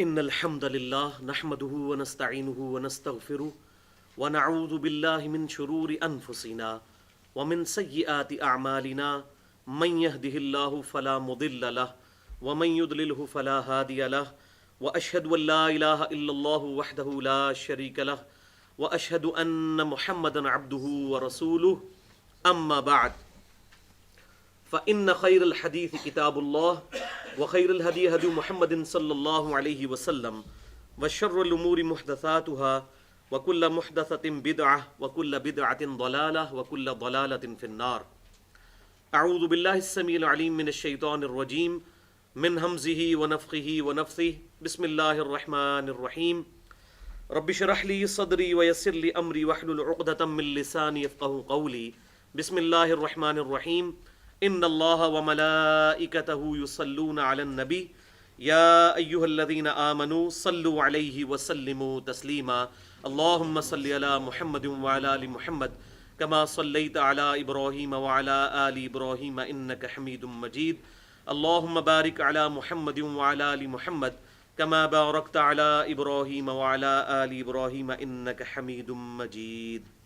ان الحمد للہ نحمده ونستعینه ونستغفره ونعوذ باللہ من شرور انفسنا ومن سیئات اعمالنا من يهده اللہ فلا مضل له ومن يضلله فلا هادی له واشهد ان لا الہ الا اللہ وحدہ لا شریک له واشهد ان محمدا عبده ورسوله اما بعد فإن خير الحديث كتاب الله وخير الهدي هدي محمد صلى الله عليه وسلم وشر الأمور محدثاتها وكل محدثة بدعة وكل بدعة ضلالة وكل ضلالة في النار. أعوذ بالله السميع العليم من الشيطان الرجيم من همزه ونفخه ونفثه. بسم الله الرحمن الرحيم. رب اشرح لي صدري ويسر لي أمري واحلل عقدة من لساني يفقهوا قولي. بسم الله الرحمن الرحيم. ان اللہ وملائکتہ یصلون علی النبی یا ایہا الذین آمنوا صلوا علیہ وسلموا تسلیما. اللہم صل علی محمد وعلی آل محمد کما صلیت علی ابراہیم وعلی آل ابراہیم انک حمید مجید. اللہم بارک علی محمد وعلی آل محمد کما بارکت علی ابراہیم وعلی آل ابراہیم انک حمید مجید.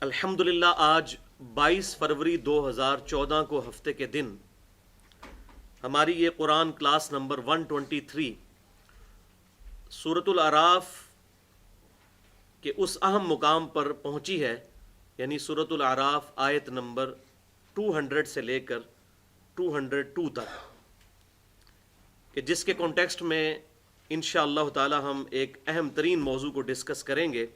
الحمدللہ آج 22 فروری 2014 کو ہفتے کے دن ہماری یہ قرآن کلاس نمبر 123 سورۃ الاعراف کے اس اہم مقام پر پہنچی ہے، یعنی سورۃ الاعراف آیت نمبر 200 سے لے کر 202 تک، کہ جس کے کانٹیکسٹ میں انشاءاللہ تعالی ہم ایک اہم ترین موضوع کو ڈسکس کریں گے،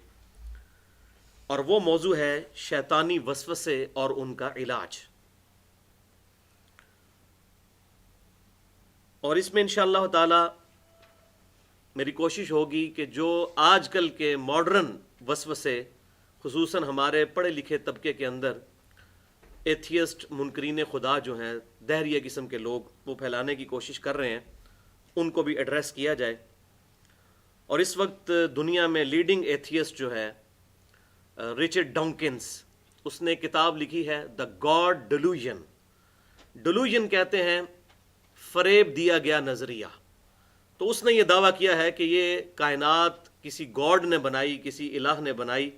اور وہ موضوع ہے شیطانی وسوسے اور ان کا علاج. اور اس میں انشاءاللہ تعالی میری کوشش ہوگی کہ جو آج کل کے ماڈرن وسوسے خصوصاً ہمارے پڑھے لکھے طبقے کے اندر ایتھیسٹ منکرین خدا جو ہیں، دہریہ قسم کے لوگ وہ پھیلانے کی کوشش کر رہے ہیں، ان کو بھی ایڈریس کیا جائے. اور اس وقت دنیا میں لیڈنگ ایتھیسٹ جو ہے رچرڈ ڈانکنس، اس نے کتاب لکھی ہے دا گاڈ ڈیلوژن. ڈیلوژن کہتے ہیں فریب دیا گیا نظریہ. تو اس نے یہ دعویٰ کیا ہے کہ یہ کائنات کسی گاڈ نے بنائی، کسی الہ نے بنائی.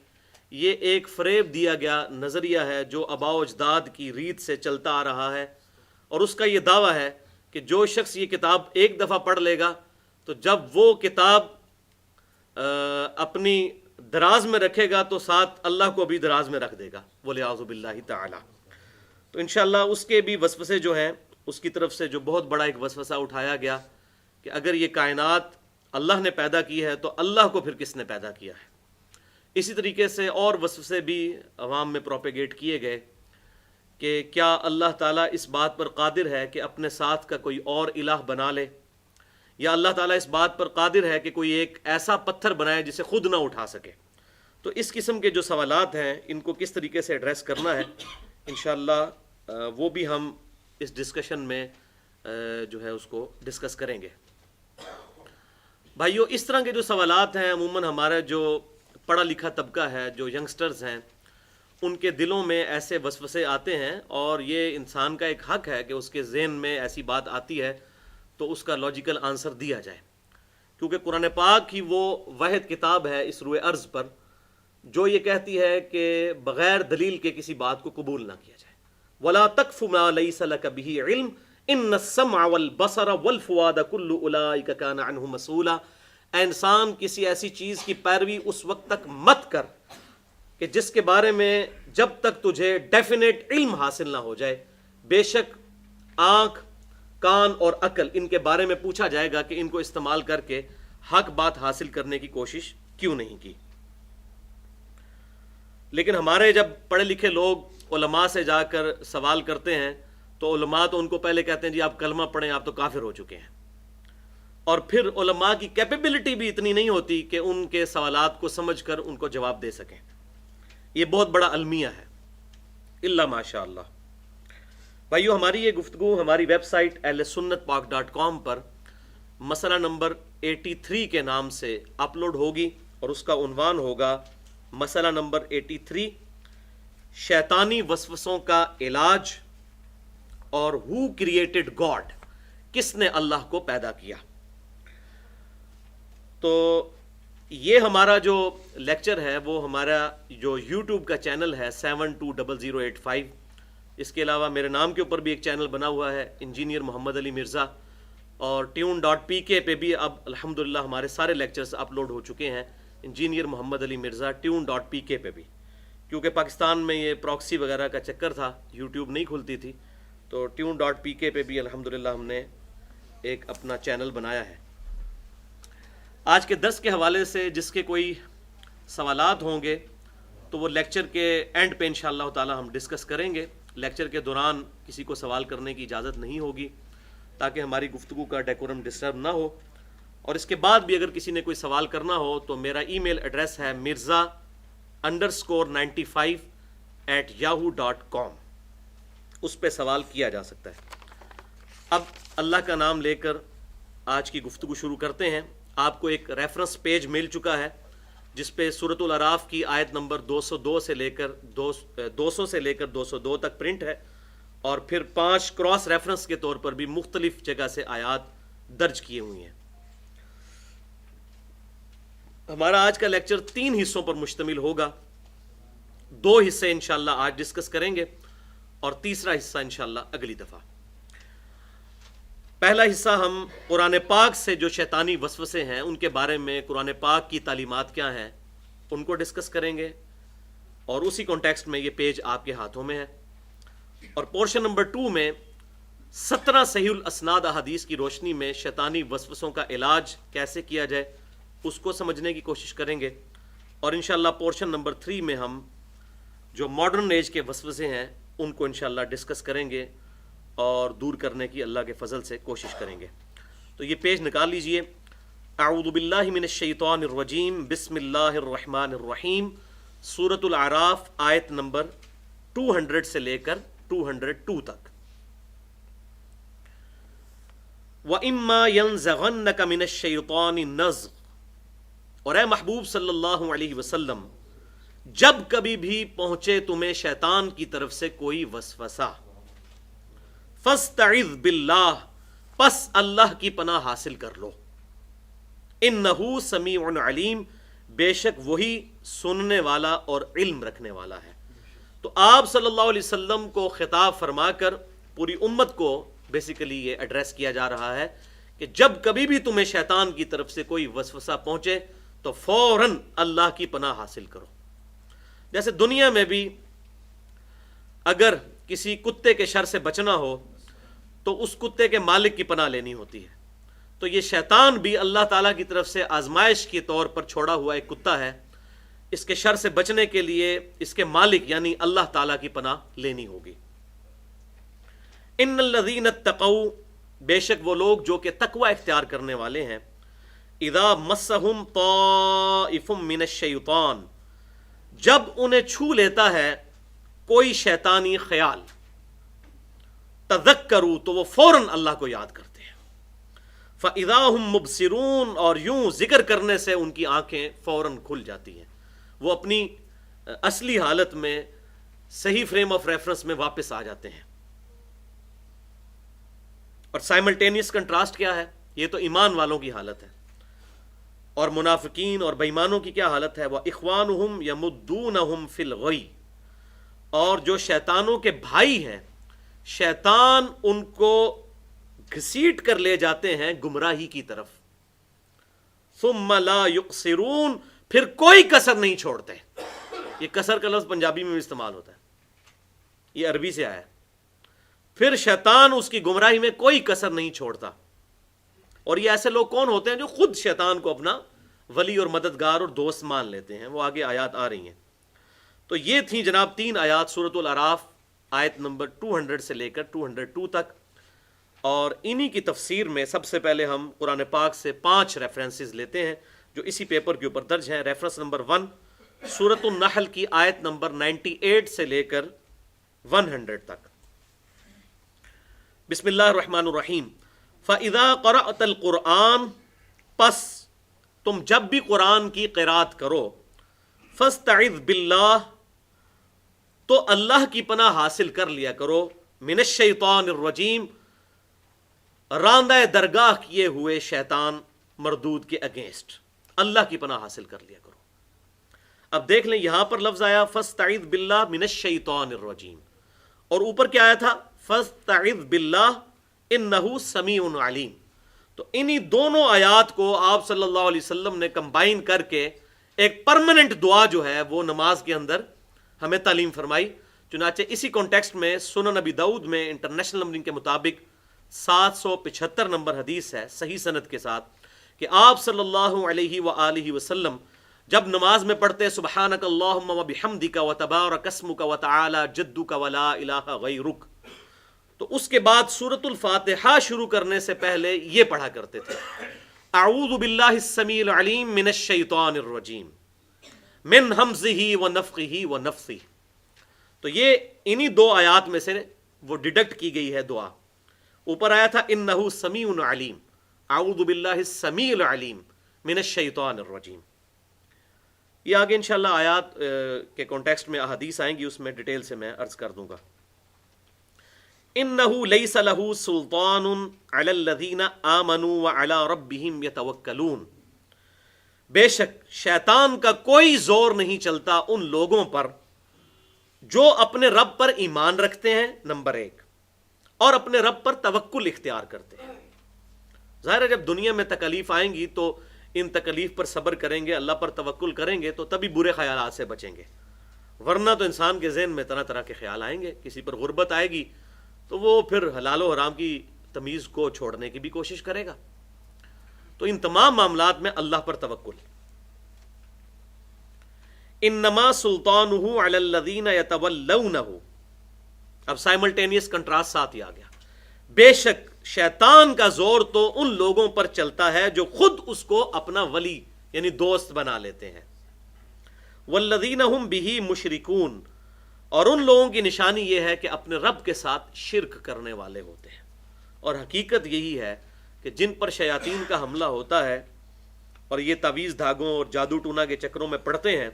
یہ ایک فریب دیا گیا نظریہ ہے جو آباء و اجداد کی ریت سے چلتا آ رہا ہے. اور اس کا یہ دعویٰ ہے کہ جو شخص یہ کتاب ایک دفعہ پڑھ لے گا تو جب وہ کتاب اپنی دراز میں رکھے گا تو ساتھ اللہ کو بھی دراز میں رکھ دے گا، وَلِعَاذُ بِاللَّهِ تعالی. تو انشاءاللہ اس کے بھی وسوسے جو ہیں، اس کی طرف سے جو بہت بڑا ایک وسوسہ اٹھایا گیا کہ اگر یہ کائنات اللہ نے پیدا کی ہے تو اللہ کو پھر کس نے پیدا کیا ہے. اسی طریقے سے اور وسوسے بھی عوام میں پروپیگیٹ کیے گئے کہ کیا اللہ تعالیٰ اس بات پر قادر ہے کہ اپنے ساتھ کا کوئی اور الہ بنا لے، یا اللہ تعالیٰ اس بات پر قادر ہے کہ کوئی ایک ایسا پتھر بنائے جسے خود نہ اٹھا سکے. تو اس قسم کے جو سوالات ہیں ان کو کس طریقے سے ایڈریس کرنا ہے انشاءاللہ وہ بھی ہم اس ڈسکشن میں جو ہے اس کو ڈسکس کریں گے. بھائیو، اس طرح کے جو سوالات ہیں عموماً ہمارا جو پڑھا لکھا طبقہ ہے، جو ینگسٹرز ہیں، ان کے دلوں میں ایسے وسوسے آتے ہیں، اور یہ انسان کا ایک حق ہے کہ اس کے ذہن میں ایسی بات آتی ہے تو اس کا لاجیکل آنسر دیا جائے، کیونکہ قرآن پاک ہی وہ واحد کتاب ہے اس روئے ارض پر جو یہ کہتی ہے کہ بغیر دلیل کے کسی بات کو قبول نہ کیا جائے. وَلَا تَقْفُ مَا لَيْسَ لَكَ بِهِ عِلْمٌ إِنَّ السَّمْعَ وَالْبَصَرَ وَالْفُؤَادَ كُلُّ أُولَٰئِكَ كَانَ عَنْهُ مَسْئُولًا. اے انسان، کسی ایسی چیز کی پیروی اس وقت تک مت کر کہ جس کے بارے میں جب تک تجھے ڈیفینیٹ علم حاصل نہ ہو جائے. بے شک آنکھ، کان اور عقل، ان کے بارے میں پوچھا جائے گا کہ ان کو استعمال کر کے حق بات حاصل کرنے کی کوشش کیوں نہیں کی. لیکن ہمارے جب پڑھے لکھے لوگ علماء سے جا کر سوال کرتے ہیں تو علماء تو ان کو پہلے کہتے ہیں جی آپ کلمہ پڑھیں، آپ تو کافر ہو چکے ہیں. اور پھر علماء کی کیپیبلٹی بھی اتنی نہیں ہوتی کہ ان کے سوالات کو سمجھ کر ان کو جواب دے سکیں. یہ بہت بڑا المیہ ہے، الا ماشاء اللہ. بھائیو، ہماری یہ گفتگو ہماری ویب سائٹ ahlsunnatpak.com پر مسئلہ نمبر 83 کے نام سے اپلوڈ ہوگی، اور اس کا عنوان ہوگا مسئلہ نمبر 83، شیطانی وسوسوں کا علاج اور ہو کریٹڈ گاڈ، کس نے اللہ کو پیدا کیا. تو یہ ہمارا جو لیکچر ہے وہ ہمارا جو یوٹیوب کا چینل ہے 720085، اس کے علاوہ میرے نام کے اوپر بھی ایک چینل بنا ہوا ہے انجینئر محمد علی مرزا، اور tune.pk پہ بھی اب الحمدللہ ہمارے سارے لیکچرز اپلوڈ ہو چکے ہیں، انجینئر محمد علی مرزا tune.pk پہ بھی، کیونکہ پاکستان میں یہ پراکسی وغیرہ کا چکر تھا، یوٹیوب نہیں کھلتی تھی، تو tune.pk پہ بھی الحمدللہ ہم نے ایک اپنا چینل بنایا ہے. آج کے درس کے حوالے سے جس کے کوئی سوالات ہوں گے تو وہ لیکچر کے اینڈ پہ انشاءاللہ تعالی ہم ڈسکس کریں گے. لیکچر کے دوران کسی کو سوال کرنے کی اجازت نہیں ہوگی تاکہ ہماری گفتگو کا ڈیکورم ڈسٹرب نہ ہو. اور اس کے بعد بھی اگر کسی نے کوئی سوال کرنا ہو تو میرا ای میل ایڈریس ہے mirza_95@yahoo.com، اس پہ سوال کیا جا سکتا ہے. اب اللہ کا نام لے کر آج کی گفتگو شروع کرتے ہیں. آپ کو ایک ریفرنس پیج مل چکا ہے جس پہ سورۃ الاعراف کی آیت نمبر 200 سے لے کر 202 تک پرنٹ ہے، اور پھر 5 کراس ریفرنس کے طور پر بھی مختلف جگہ سے آیات درج کیے ہوئی ہیں. ہمارا آج کا لیکچر 3 حصوں پر مشتمل ہوگا. 2 حصے انشاءاللہ آج ڈسکس کریں گے اور تیسرا حصہ انشاءاللہ اگلی دفعہ. پہلا حصہ ہم قرآن پاک سے جو شیطانی وسوسے ہیں ان کے بارے میں، قرآن پاک کی تعلیمات کیا ہیں ان کو ڈسکس کریں گے، اور اسی کانٹیکسٹ میں یہ پیج آپ کے ہاتھوں میں ہے. اور پورشن نمبر 2 میں 17 صحیح الاسناد احادیث کی روشنی میں شیطانی وسوسوں کا علاج کیسے کیا جائے اس کو سمجھنے کی کوشش کریں گے. اور انشاءاللہ پورشن نمبر 3 میں ہم جو ماڈرن ایج کے وسوسے ہیں ان کو انشاءاللہ ڈسکس کریں گے اور دور کرنے کی اللہ کے فضل سے کوشش کریں گے. تو یہ پیج نکال لیجئے. اعوذ باللہ من الشیطان الرجیم، بسم اللہ الرحمن الرحیم. سورۃ الاعراف آیت نمبر 200 سے لے کر 202 تک. وَإِمَّا يَنزَغَنَّكَ مِنَ الشَّيْطَانِ نَزْغٌ، اور اے محبوب صلی اللہ علیہ وسلم جب کبھی بھی پہنچے تمہیں شیطان کی طرف سے کوئی وسوسہ، فَاسْتَعِذْ بِاللَّهِ، پس اللہ کی پناہ حاصل کر لو. اِنَّهُ سَمِيعٌ عَلِيمٌ، بے شک وہی سننے والا اور علم رکھنے والا ہے. تو آپ صلی اللہ علیہ وسلم کو خطاب فرما کر پوری امت کو بیسیکلی یہ ایڈریس کیا جا رہا ہے کہ جب کبھی بھی تمہیں شیطان کی طرف سے کوئی وسوسہ پہنچے تو فوراً اللہ کی پناہ حاصل کرو. جیسے دنیا میں بھی اگر کسی کتے کے شر سے بچنا ہو تو اس کتے کے مالک کی پناہ لینی ہوتی ہے. تو یہ شیطان بھی اللہ تعالیٰ کی طرف سے آزمائش کے طور پر چھوڑا ہوا ایک کتا ہے. اس کے شر سے بچنے کے لیے اس کے مالک یعنی اللہ تعالیٰ کی پناہ لینی ہوگی. ان الذین اتقوا، بے شک وہ لوگ جو کہ تقوی اختیار کرنے والے ہیں، اذا مسہم طائف من الشیطان، جب انہیں چھو لیتا ہے کوئی شیطانی خیال، تذکروا، تو وہ فوراً اللہ کو یاد کرتے ہیں. فاذا هم مبصرون، اور یوں ذکر کرنے سے ان کی آنکھیں فوراً کھل جاتی ہیں، وہ اپنی اصلی حالت میں صحیح فریم آف ریفرنس میں واپس آ جاتے ہیں. اور سائملٹینیس کنٹراسٹ کیا ہے؟ یہ تو ایمان والوں کی حالت ہے. اور منافقین اور بےایمانوں کی کیا حالت ہے؟ وَإِخْوَانُهُمْ يَمُدُّونَهُمْ فِي الْغَيِّ، اور جو شیطانوں کے بھائی ہیں، شیطان ان کو گھسیٹ کر لے جاتے ہیں گمراہی کی طرف. ثُمَّ لَا يُقْصِرُونَ، پھر کوئی کسر نہیں چھوڑتے. یہ کسر کا لفظ پنجابی میں بھی استعمال ہوتا ہے، یہ عربی سے آیا ہے. پھر شیطان اس کی گمراہی میں کوئی کسر نہیں چھوڑتا. اور یہ ایسے لوگ کون ہوتے ہیں جو خود شیطان کو اپنا ولی اور مددگار اور دوست مان لیتے ہیں. وہ آگے آیات آ رہی ہیں. تو یہ تھیں جناب 3 آیات سورۃ الاعراف آیت نمبر 200 سے لے کر 202 تک. اور انہی کی تفسیر میں سب سے پہلے ہم قرآن پاک سے 5 ریفرنسز لیتے ہیں جو اسی پیپر کے اوپر درج ہیں. ریفرنس نمبر 1 سورۃ النحل کی آیت نمبر 98 سے لے کر 100 تک. بسم اللہ الرحمن الرحیم. فَإِذَا قَرَأْتَ الْقُرْآنَ، پس تم جب بھی قرآن کی قرات کرو، فَاسْتَعِذْ بِاللَّهِ، تو اللہ کی پناہ حاصل کر لیا کرو، من الشیطان الرجیم، راندہ درگاہ کیے ہوئے شیطان مردود کے اگینسٹ اللہ کی پناہ حاصل کر لیا کرو۔ اب دیکھ لیں یہاں پر لفظ آیا فاستعذ باللہ من الشیطان الرجیم، اور اوپر کیا آیا تھا فاستعذ باللہ انہ سمیع علیم۔ تو انہی دونوں آیات کو آپ صلی اللہ علیہ وسلم نے کمبائن کر کے ایک پرماننٹ دعا جو ہے وہ نماز کے اندر ہمیں تعلیم فرمائی۔ چنانچہ اسی کانٹیکسٹ میں سنن نبی داؤد میں انٹرنیشنل نمبرنگ کے مطابق 775 نمبر حدیث ہے صحیح سند کے ساتھ کہ آپ صلی اللہ علیہ وآلہ وسلم جب نماز میں پڑھتے سبحانک اللہم و بحمدک و تبارک اسمک و تعالی جدک و لا الہ غیرک، تو اس کے بعد سورۃ الفاتحہ شروع کرنے سے پہلے یہ پڑھا کرتے تھے اعوذ باللہ السمیع العلیم من الشیطان الرجیم من ہمزہ و نفخہ و نفثہ۔ تو یہ انہی دو آیات میں سے وہ ڈیڈکٹ کی گئی ہے دعا۔ اوپر آیا تھا انہ سمیع علیم، اعوذ باللہ السمیع العلیم من الشیطان الرجیم۔ یہ آگے انشاءاللہ آیات کے کانٹیکسٹ میں احادیث آئیں گی، اس میں ڈیٹیل سے میں عرض کر دوں گا۔ انہ لیس لہ سلطان علی الذین آمنوا وعلی ربہم یتوکلون، بے شک شیطان کا کوئی زور نہیں چلتا ان لوگوں پر جو اپنے رب پر ایمان رکھتے ہیں، نمبر ایک، اور اپنے رب پر توکل اختیار کرتے ہیں۔ ظاہر ہے جب دنیا میں تکالیف آئیں گی تو ان تکالیف پر صبر کریں گے، اللہ پر توکل کریں گے تو تبھی برے خیالات سے بچیں گے، ورنہ تو انسان کے ذہن میں طرح طرح کے خیال آئیں گے۔ کسی پر غربت آئے گی تو وہ پھر حلال و حرام کی تمیز کو چھوڑنے کی بھی کوشش کرے گا۔ تو ان تمام معاملات میں اللہ پر توکل۔ انما سلطانہ علی الذین یتولونہ، اب سائملٹینیس کنٹراسٹ ساتھ ہی آ گیا، بے شک شیطان کا زور تو ان لوگوں پر چلتا ہے جو خود اس کو اپنا ولی یعنی دوست بنا لیتے ہیں۔ والذین ہم بہ مشرکون، اور ان لوگوں کی نشانی یہ ہے کہ اپنے رب کے ساتھ شرک کرنے والے ہوتے ہیں۔ اور حقیقت یہی ہے کہ جن پر شیاطین کا حملہ ہوتا ہے اور یہ تعویذ دھاگوں اور جادو ٹونا کے چکروں میں پڑتے ہیں،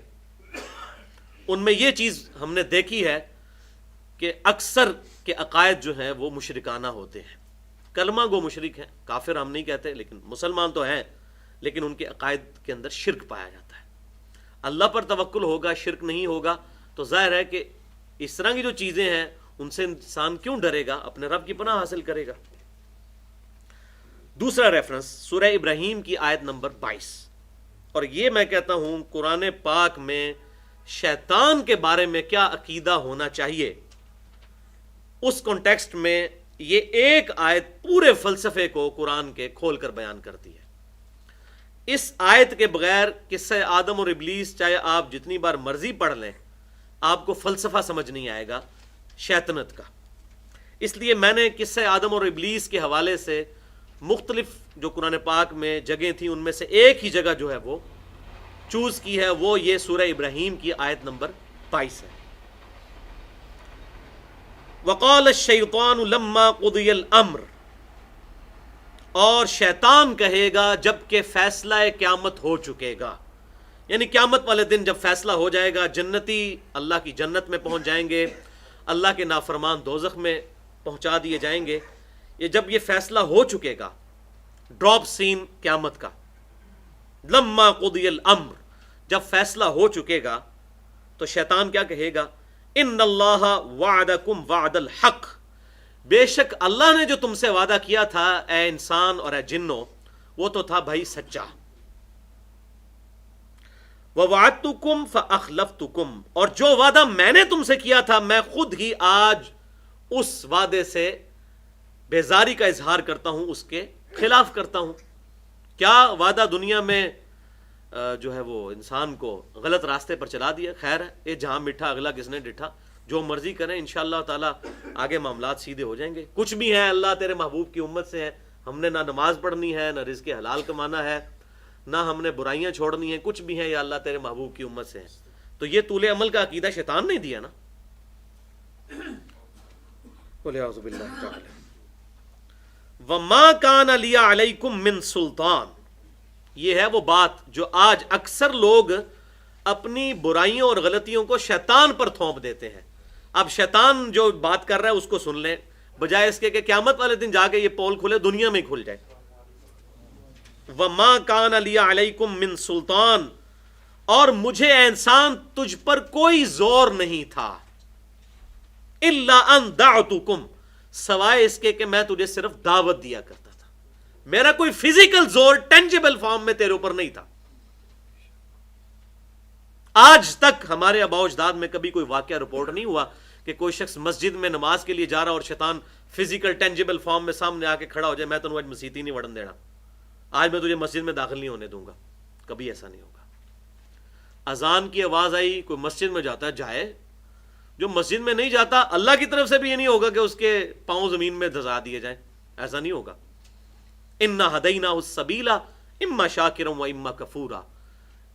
ان میں یہ چیز ہم نے دیکھی ہے کہ اکثر کے عقائد جو ہیں وہ مشرکانہ ہوتے ہیں۔ کلمہ گو مشرک ہیں، کافر ہم نہیں کہتے، لیکن مسلمان تو ہیں، لیکن ان کے عقائد کے اندر شرک پایا جاتا ہے۔ اللہ پر توکل ہوگا، شرک نہیں ہوگا، تو ظاہر ہے کہ اس طرح کی جو چیزیں ہیں ان سے انسان کیوں ڈرے گا، اپنے رب کی پناہ حاصل کرے گا۔ دوسرا ریفرنس سورہ ابراہیم کی آیت نمبر 22، اور یہ میں کہتا ہوں قرآن پاک میں شیطان کے بارے میں کیا عقیدہ ہونا چاہیے، اس کانٹیکسٹ میں یہ ایک آیت پورے فلسفے کو قرآن کے کھول کر بیان کرتی ہے۔ اس آیت کے بغیر قصہ آدم اور ابلیس چاہے آپ جتنی بار مرضی پڑھ لیں، آپ کو فلسفہ سمجھ نہیں آئے گا شیطنت کا۔ اس لیے میں نے قصہ آدم اور ابلیس کے حوالے سے مختلف جو قرآن پاک میں جگہیں تھیں ان میں سے ایک ہی جگہ جو ہے وہ چوز کی ہے، وہ یہ سورہ ابراہیم کی آیت نمبر 22 ہے۔ وقال الشیطان لما قضی الامر، اور شیطان کہے گا جب کہ فیصلہ قیامت ہو چکے گا، یعنی قیامت والے دن جب فیصلہ ہو جائے گا، جنتی اللہ کی جنت میں پہنچ جائیں گے، اللہ کے نافرمان دوزخ میں پہنچا دیے جائیں گے۔ یہ جب یہ فیصلہ ہو چکے گا، ڈراپ سین قیامت کا، لما قضی الامر، جب فیصلہ ہو چکے گا تو شیطان کیا کہے گا، ان اللہ وعدکم وعد الحق، بے شک اللہ نے جو تم سے وعدہ کیا تھا اے انسان اور اے جنوں، وہ تو تھا بھائی سچا۔ وَوَعَدْتُكُمْ فَأَخْلَفْتُكُمْ، اور جو وعدہ میں نے تم سے کیا تھا میں خود ہی آج اس وعدے سے بیزاری کا اظہار کرتا ہوں، اس کے خلاف کرتا ہوں۔ کیا وعدہ دنیا میں جو ہے وہ انسان کو غلط راستے پر چلا دیا، خیر ہے، یہ جہاں میٹھا اگلا کس نے ڈٹھا، جو مرضی کریں انشاءاللہ تعالی آگے معاملات سیدھے ہو جائیں گے۔ کچھ بھی ہیں اللہ تیرے محبوب کی امت سے ہیں، ہم نے نہ نماز پڑھنی ہے، نہ رزق حلال کمانا ہے، نہ ہم نے برائیاں چھوڑنی ہیں، کچھ بھی ہیں یا اللہ تیرے محبوب کی امت سے ہیں، تو یہ طول عمل کا عقیدہ شیطان نہیں دیا نا۔ وَلِعَوْذُ بِاللَّهِ تَعَالَى وَمَا كَانَ لِيَ عَلَيْكُمْ مِنْ سُلْطَانٍ، یہ ہے وہ بات جو آج اکثر لوگ اپنی برائیوں اور غلطیوں کو شیطان پر تھوپ دیتے ہیں۔ اب شیطان جو بات کر رہا ہے اس کو سن لیں، بجائے اس کے کہ قیامت والے دن جا کے یہ پول کھلے، دنیا میں ہی کھل جائے. وَمَا كَانَ لِيَ عَلَيْكُمْ مِنْ سُلْطَان، اور مجھے اے انسان تجھ پر کوئی زور نہیں تھا، إِلَّا أَن دَعْتُكُمْ، سوائے اس کے کہ میں تجھے صرف دعوت دیا کرتا تھا. میرا کوئی فزیکل زور ٹینجیبل فارم میں تیرے اوپر نہیں تھا. آج تک ہمارے آباء و اجداد میں کبھی کوئی واقعہ رپورٹ نہیں ہوا کہ کوئی شخص مسجد میں نماز کے لیے جا رہا اور شیطان فزیکل ٹینجیبل فارم میں سامنے آ کے کھڑا ہو جائے، میں تنوں آج مسجد ہی نہیں وڑن دینا، آج میں تجھے مسجد میں داخل نہیں ہونے دوں گا. کبھی ایسا نہیں ہوگا. اذان کی آواز آئی، کوئی مسجد میں جاتا ہے جائے، جو مسجد میں نہیں جاتا اللہ کی طرف سے بھی یہ نہیں ہوگا کہ اس کے پاؤں زمین میں دھسا دیے جائیں، ایسا نہیں ہوگا. اِنَّا هَدَيْنَاهُ السَّبِيلَ إِمَّا شَاكِرًا وَإِمَّا كَفُورًا.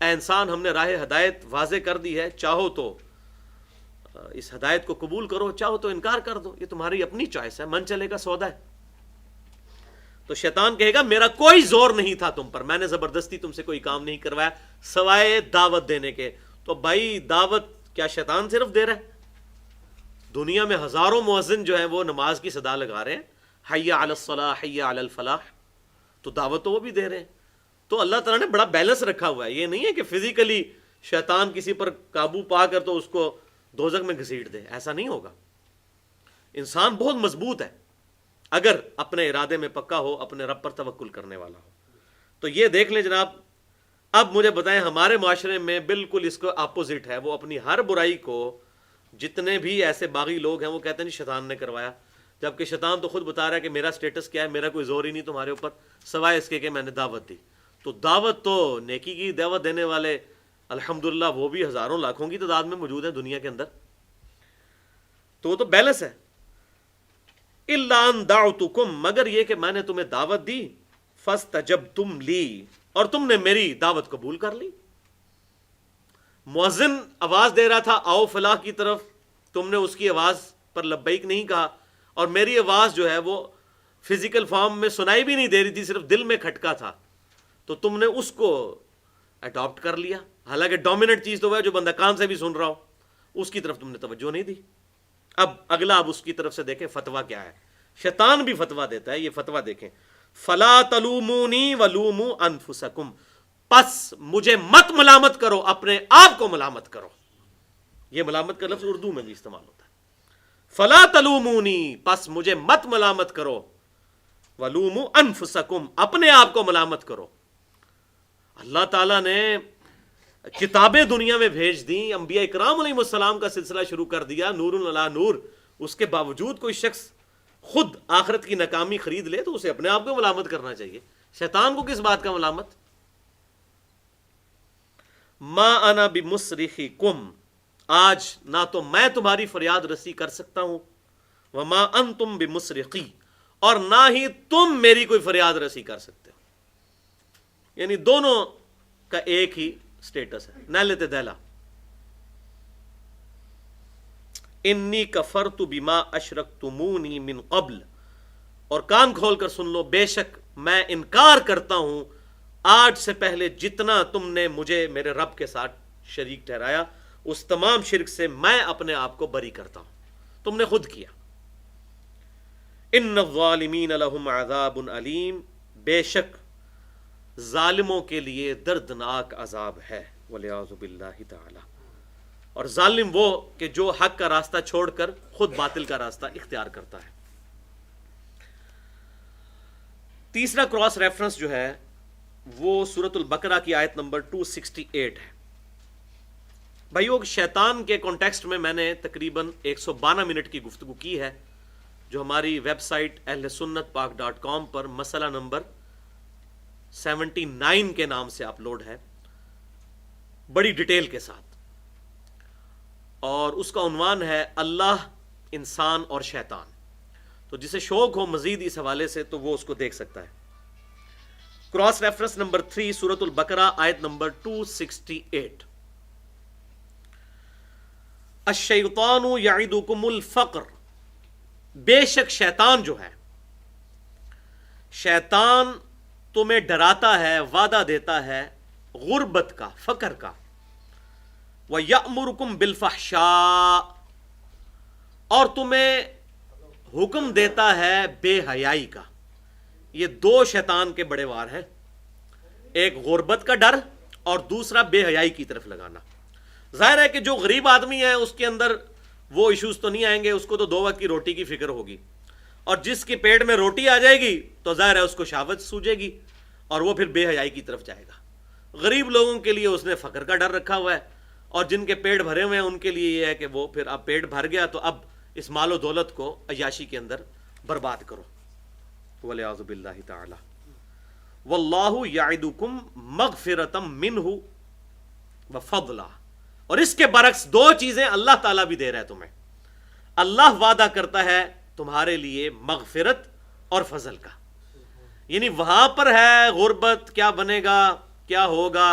اے انسان، ہم نے راہ ہدایت واضح کر دی ہے، چاہو تو اس ہدایت کو قبول کرو، چاہو تو انکار کر دو، یہ تمہاری اپنی چوائس ہے، من چلے گا سودا ہے. تو شیطان کہے گا میرا کوئی زور نہیں تھا تم پر، میں نے زبردستی تم سے کوئی کام نہیں کروایا سوائے دعوت دینے کے. تو بھائی دعوت کیا شیطان صرف دے رہا ہے؟ دنیا میں ہزاروں مؤذن جو ہیں وہ نماز کی صدا لگا رہے ہیں، حی علی الصلاح حی علی الفلاح، تو دعوت تو وہ بھی دے رہے ہیں. تو اللہ تعالیٰ نے بڑا بیلنس رکھا ہوا ہے. یہ نہیں ہے کہ فزیکلی شیطان کسی پر قابو پا کر تو اس کو دوزخ میں گھسیٹ دے، ایسا نہیں ہوگا. انسان بہت مضبوط ہے اگر اپنے ارادے میں پکا ہو، اپنے رب پر توکل کرنے والا ہو. تو یہ دیکھ لیں جناب. اب مجھے بتائیں، ہمارے معاشرے میں بالکل اس کو اپوزٹ ہے. وہ اپنی ہر برائی کو، جتنے بھی ایسے باغی لوگ ہیں وہ کہتے ہیں نہیں شیطان نے کروایا، جبکہ شیطان تو خود بتا رہا ہے کہ میرا سٹیٹس کیا ہے، میرا کوئی زور ہی نہیں تمہارے اوپر سوائے اس کے کہ میں نے دعوت دی. تو دعوت تو نیکی کی دعوت دینے والے الحمدللہ وہ بھی ہزاروں لاکھوں کی تعداد میں موجود ہیں دنیا کے اندر. تو وہ تو بیلنس ہے. الا ان دعوتکم، مگر یہ کہ میں نے تمہیں دعوت دی، فاستجبتم لی، اور تم نے میری دعوت قبول کر لی. مؤذن آواز دے رہا تھا آؤ فلاح کی طرف، تم نے اس کی آواز پر لبیک نہیں کہا، اور میری آواز جو ہے وہ فزیکل فارم میں سنائی بھی نہیں دے رہی تھی، صرف دل میں کھٹکا تھا، تو تم نے اس کو اڈاپٹ کر لیا. حالانکہ ڈومیننٹ چیز تو وہ ہے جو بندہ کان سے بھی سن رہا ہو، اس کی طرف تم نے توجہ نہیں دی. اب اگلا اب اس کی طرف سے دیکھیں فتویٰ کیا ہے. شیطان بھی فتویٰ دیتا ہے. یہ فتویٰ دیکھیں، فلا تلومونی ولوموا انفسکم، پس مجھے مت ملامت کرو، اپنے آپ کو ملامت کرو. یہ ملامت کا لفظ اردو میں بھی استعمال ہوتا ہے. فلا تلومونی، پس مجھے مت ملامت کرو، ولوموا انفسکم، اپنے آپ کو ملامت کرو. اللہ تعالیٰ نے کتابیں دنیا میں بھیج دیں، انبیاء اکرام علیہ السلام کا سلسلہ شروع کر دیا، نور علی نور. اس کے باوجود کوئی شخص خود آخرت کی ناکامی خرید لے تو اسے اپنے آپ کو ملامت کرنا چاہیے. شیطان کو کس بات کا ملامت؟ ما انا بمصرخکم، آج نہ تو میں تمہاری فریاد رسی کر سکتا ہوں، وما انتم بمصرخی، اور نہ ہی تم میری کوئی فریاد رسی کر سکتے ہو. یعنی دونوں کا ایک ہی سٹیٹس ہے، نیلت دیلا. انی کفرت بما اشرکتمونی من قبل، اور کان کھول کر سن لو، بے شک میں انکار کرتا ہوں آج سے پہلے جتنا تم نے مجھے میرے رب کے ساتھ شریک ٹھہرایا، اس تمام شرک سے میں اپنے آپ کو بری کرتا ہوں، تم نے خود کیا. ان الظالمین لہم عذاب علیم، بے شک ظالموں کے لیے دردناک عذاب ہے. والعیاذ باللہ تعالی. اور ظالم وہ کہ جو حق کا راستہ چھوڑ کر خود باطل کا راستہ اختیار کرتا ہے. تیسرا کراس ریفرنس جو ہے وہ سورۃ البقرہ کی آیت نمبر 268 ہے. بھائیو، شیطان کے کانٹیکسٹ میں میں نے تقریباً 112 منٹ کی گفتگو کی ہے، جو ہماری ویب سائٹ اہل سنت پاک .com پر مسئلہ نمبر 79 کے نام سے اپلوڈ ہے، بڑی ڈیٹیل کے ساتھ. اور اس کا عنوان ہے اللہ، انسان اور شیطان. تو جسے شوق ہو مزید اس حوالے سے تو وہ اس کو دیکھ سکتا ہے. کراس ریفرنس نمبر 3 سورۃ البقرہ آیت نمبر 268. الشیطان یعدکم الفقر، بے شک شیطان جو ہے، شیطان تمہیں ڈراتا ہے، وعدہ دیتا ہے غربت کا، فقر کا. وَيَأْمُرُكُمْ بِالْفَحْشَاءِ، اور تمہیں حکم دیتا ہے بے حیائی کا. یہ دو شیطان کے بڑے وار ہیں، ایک غربت کا ڈر اور دوسرا بے حیائی کی طرف لگانا. ظاہر ہے کہ جو غریب آدمی ہے اس کے اندر وہ ایشوز تو نہیں آئیں گے، اس کو تو 2 وقت کی روٹی کی فکر ہوگی، اور جس کے پیٹ میں روٹی آ جائے گی تو ظاہر ہے اس کو شہوت سوجے گی اور وہ پھر بے حیائی کی طرف جائے گا. غریب لوگوں کے لیے اس نے فقر کا ڈر رکھا ہوا ہے، اور جن کے پیٹ بھرے ہوئے ہیں ان کے لیے یہ ہے کہ وہ پھر اب پیٹ بھر گیا تو اب اس مال و دولت کو عیاشی کے اندر برباد کرو. والعیاذ باللہ تعالی. واللہ یعدکم مغفرۃ منہ وفضلا. اور اس کے برعکس 2 چیزیں اللہ تعالیٰ بھی دے رہا ہے تمہیں. اللہ وعدہ کرتا ہے تمہارے لیے مغفرت اور فضل کا. یعنی وہاں پر ہے غربت، کیا بنے گا، کیا ہوگا،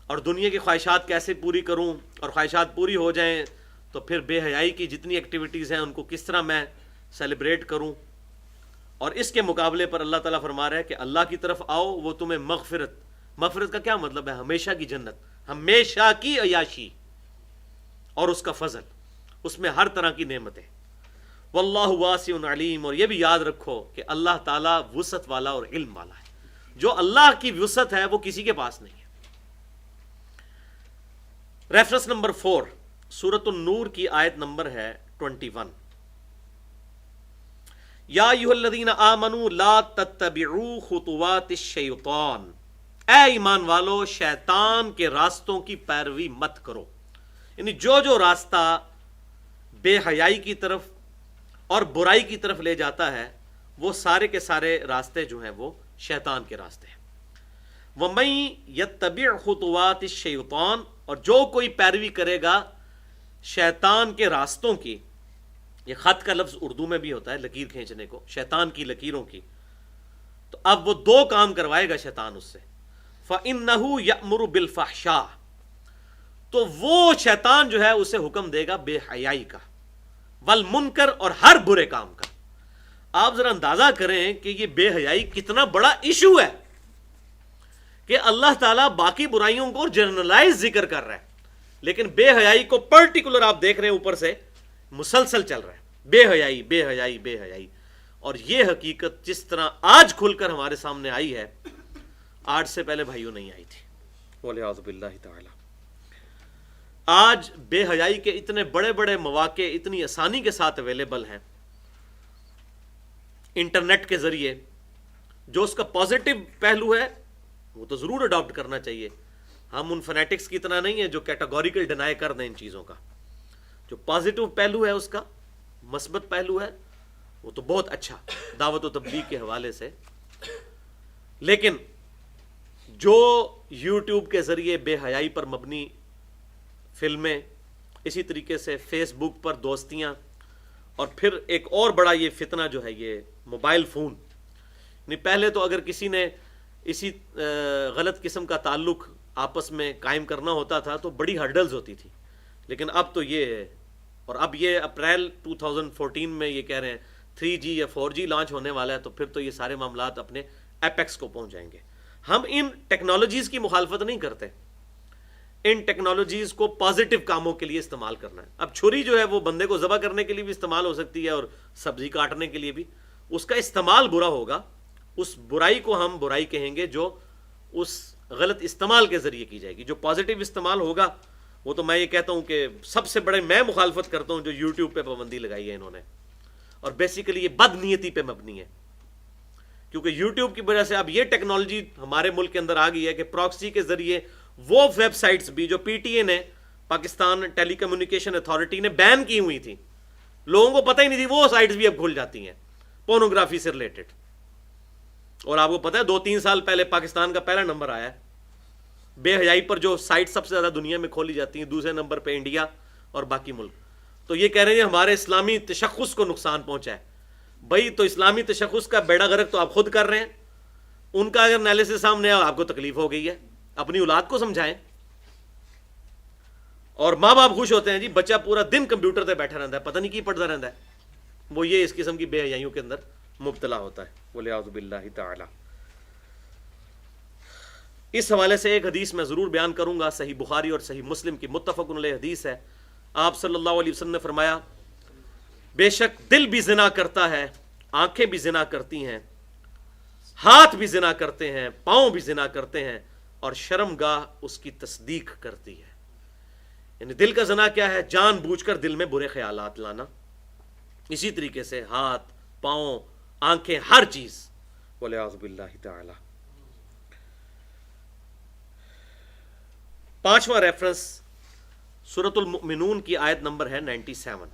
اور دنیا کی خواہشات کیسے پوری کروں، اور خواہشات پوری ہو جائیں تو پھر بے حیائی کی جتنی ایکٹیویٹیز ہیں ان کو کس طرح میں سیلیبریٹ کروں. اور اس کے مقابلے پر اللہ تعالیٰ فرما رہا ہے کہ اللہ کی طرف آؤ، وہ تمہیں مغفرت کا کیا مطلب ہے؟ ہمیشہ کی جنت، ہمیشہ کی عیاشی، اور اس کا فضل، اس میں ہر طرح کی نعمتیں. واللہ واسع علیم. اور یہ بھی یاد رکھو کہ اللہ تعالیٰ وسعت والا اور علم والا ہے. جو اللہ کی وسعت ہے وہ کسی کے پاس نہیں ہے. ریفرنس نمبر 4 سورۃ النور کی آیت نمبر ہے 21. یا ایھا الذین آمنوا لا تتبعوا خطوات الشیطان. اے ایمان والو، شیطان کے راستوں کی پیروی مت کرو. یعنی جو راستہ بے حیائی کی طرف اور برائی کی طرف لے جاتا ہے وہ سارے کے سارے راستے جو ہیں وہ شیطان کے راستے ہیں. وَمَن يَتَّبِعْ خُطُوَاتِ الشَّيْطَانِ. اور جو کوئی پیروی کرے گا شیطان کے راستوں کی. یہ خط کا لفظ اردو میں بھی ہوتا ہے لکیر کھینچنے کو، شیطان کی لکیروں کی. تو اب وہ 2 کام کروائے گا شیطان اس سے. فَإِنَّهُ يَأْمُرُ بِالْفَحْشَاءِ. تو وہ شیطان جو ہے اسے حکم دے گا بے حیائی کا، والمنکر، اور ہر برے کام کا. آپ ذرا اندازہ کریں کہ یہ بے حیائی کتنا بڑا ایشو ہے کہ اللہ تعالیٰ باقی برائیوں کو جنرلائز ذکر کر رہا ہے، لیکن بے حیائی کو پرٹیکولر آپ دیکھ رہے ہیں اوپر سے مسلسل چل رہا ہے. بے حیائی، بے حیائی، بے حیائی. اور یہ حقیقت جس طرح آج کھل کر ہمارے سامنے آئی ہے، آج سے پہلے بھائیوں نہیں آئی تھی. والعیاذ باللہ تعالی. آج بے حیائی کے اتنے بڑے بڑے مواقع اتنی آسانی کے ساتھ اویلیبل ہیں انٹرنیٹ کے ذریعے. جو اس کا پازیٹو پہلو ہے وہ تو ضرور اڈاپٹ کرنا چاہیے. ہم ان فنیٹکس کی طرح نہیں ہیں جو کیٹاگوریکل ڈینائی کر دیں ان چیزوں کا. جو پازیٹو پہلو ہے، اس کا مثبت پہلو ہے، وہ تو بہت اچھا دعوت و تبلیغ کے حوالے سے. لیکن جو یوٹیوب کے ذریعے بے حیائی پر مبنی فلمیں، اسی طریقے سے فیس بک پر دوستیاں، اور پھر ایک اور بڑا یہ فتنہ جو ہے یہ موبائل فون. نہیں، پہلے تو اگر کسی نے اسی غلط قسم کا تعلق آپس میں قائم کرنا ہوتا تھا تو بڑی ہرڈلز ہوتی تھی، لیکن اب تو یہ ہے. اور اب یہ اپریل 2014 میں یہ کہہ رہے ہیں 3G یا 4G لانچ ہونے والا ہے، تو پھر تو یہ سارے معاملات اپنے ایپیکس کو پہنچ جائیں گے. ہم ان ٹیکنالوجیز کی مخالفت نہیں کرتے، ان ٹیکنالوجیز کو پازیٹیو کاموں کے لیے استعمال کرنا ہے. اب چھری جو ہے وہ بندے کو ذبح کرنے کے لیے بھی استعمال ہو سکتی ہے اور سبزی کاٹنے کے لیے بھی. اس کا استعمال برا ہوگا، اس برائی کو ہم برائی کہیں گے جو اس غلط استعمال کے ذریعے کی جائے گی. جو پازیٹیو استعمال ہوگا وہ تو میں یہ کہتا ہوں کہ سب سے بڑے میں مخالفت کرتا ہوں جو یوٹیوب پہ پابندی لگائی ہے انہوں نے، اور بیسیکلی یہ بد نیتی پہ مبنی ہے. کیونکہ یوٹیوب کی وجہ سے اب یہ ٹیکنالوجی ہمارے ملک کے اندر آ گئی ہے کہ پراکسی کے ذریعے وہ ویب سائٹس بھی جو پی ٹی اے نے، پاکستان ٹیلی کمیونیکیشن اتھارٹی نے بین کی ہوئی تھی، لوگوں کو پتہ ہی نہیں تھی، وہ سائٹس بھی اب کھل جاتی ہیں پورنوگرافی سے ریلیٹڈ. اور آپ کو پتہ ہے 2-3 سال پہلے پاکستان کا پہلا نمبر آیا ہے بے حیائی پر، جو سائٹ سب سے زیادہ دنیا میں کھولی جاتی ہیں. دوسرے نمبر پہ انڈیا اور باقی ملک. تو یہ کہہ رہے ہیں ہمارے اسلامی تشخص کو نقصان پہنچا ہے. بھائی تو اسلامی تشخص کا بیڑا غرق تو آپ خود کر رہے ہیں. ان کا اگر انالیسس سامنے آیا آپ کو تکلیف ہو گئی ہے. اپنی اولاد کو سمجھائیں. اور ماں باپ خوش ہوتے ہیں جی بچہ پورا دن کمپیوٹر پہ بیٹھا رہتا ہے، پتہ نہیں کی پڑھتا رہتا ہے. وہ یہ اس قسم کی بے حیائیوں کے اندر مبتلا ہوتا ہے. والعیاذ باللہ تعالی. اس حوالے سے ایک حدیث میں ضرور بیان کروں گا، صحیح بخاری اور صحیح مسلم کی متفق علیہ حدیث ہے. آپ صلی اللہ علیہ وسلم نے فرمایا بے شک دل بھی زنا کرتا ہے، آنکھیں بھی زنا کرتی ہیں، ہاتھ بھی زنا کرتے ہیں، پاؤں بھی زنا کرتے ہیں، اور شرمگاہ اس کی تصدیق کرتی ہے۔ یعنی دل کا زنا کیا ہے؟ جان بوجھ کر دل میں برے خیالات لانا۔ اسی طریقے سے ہاتھ، پاؤں، آنکھیں، ہر چیز، والعیاذ باللہ تعالی۔ پانچواں ریفرنس سورۃ المؤمنون کی آیت نمبر ہے 97۔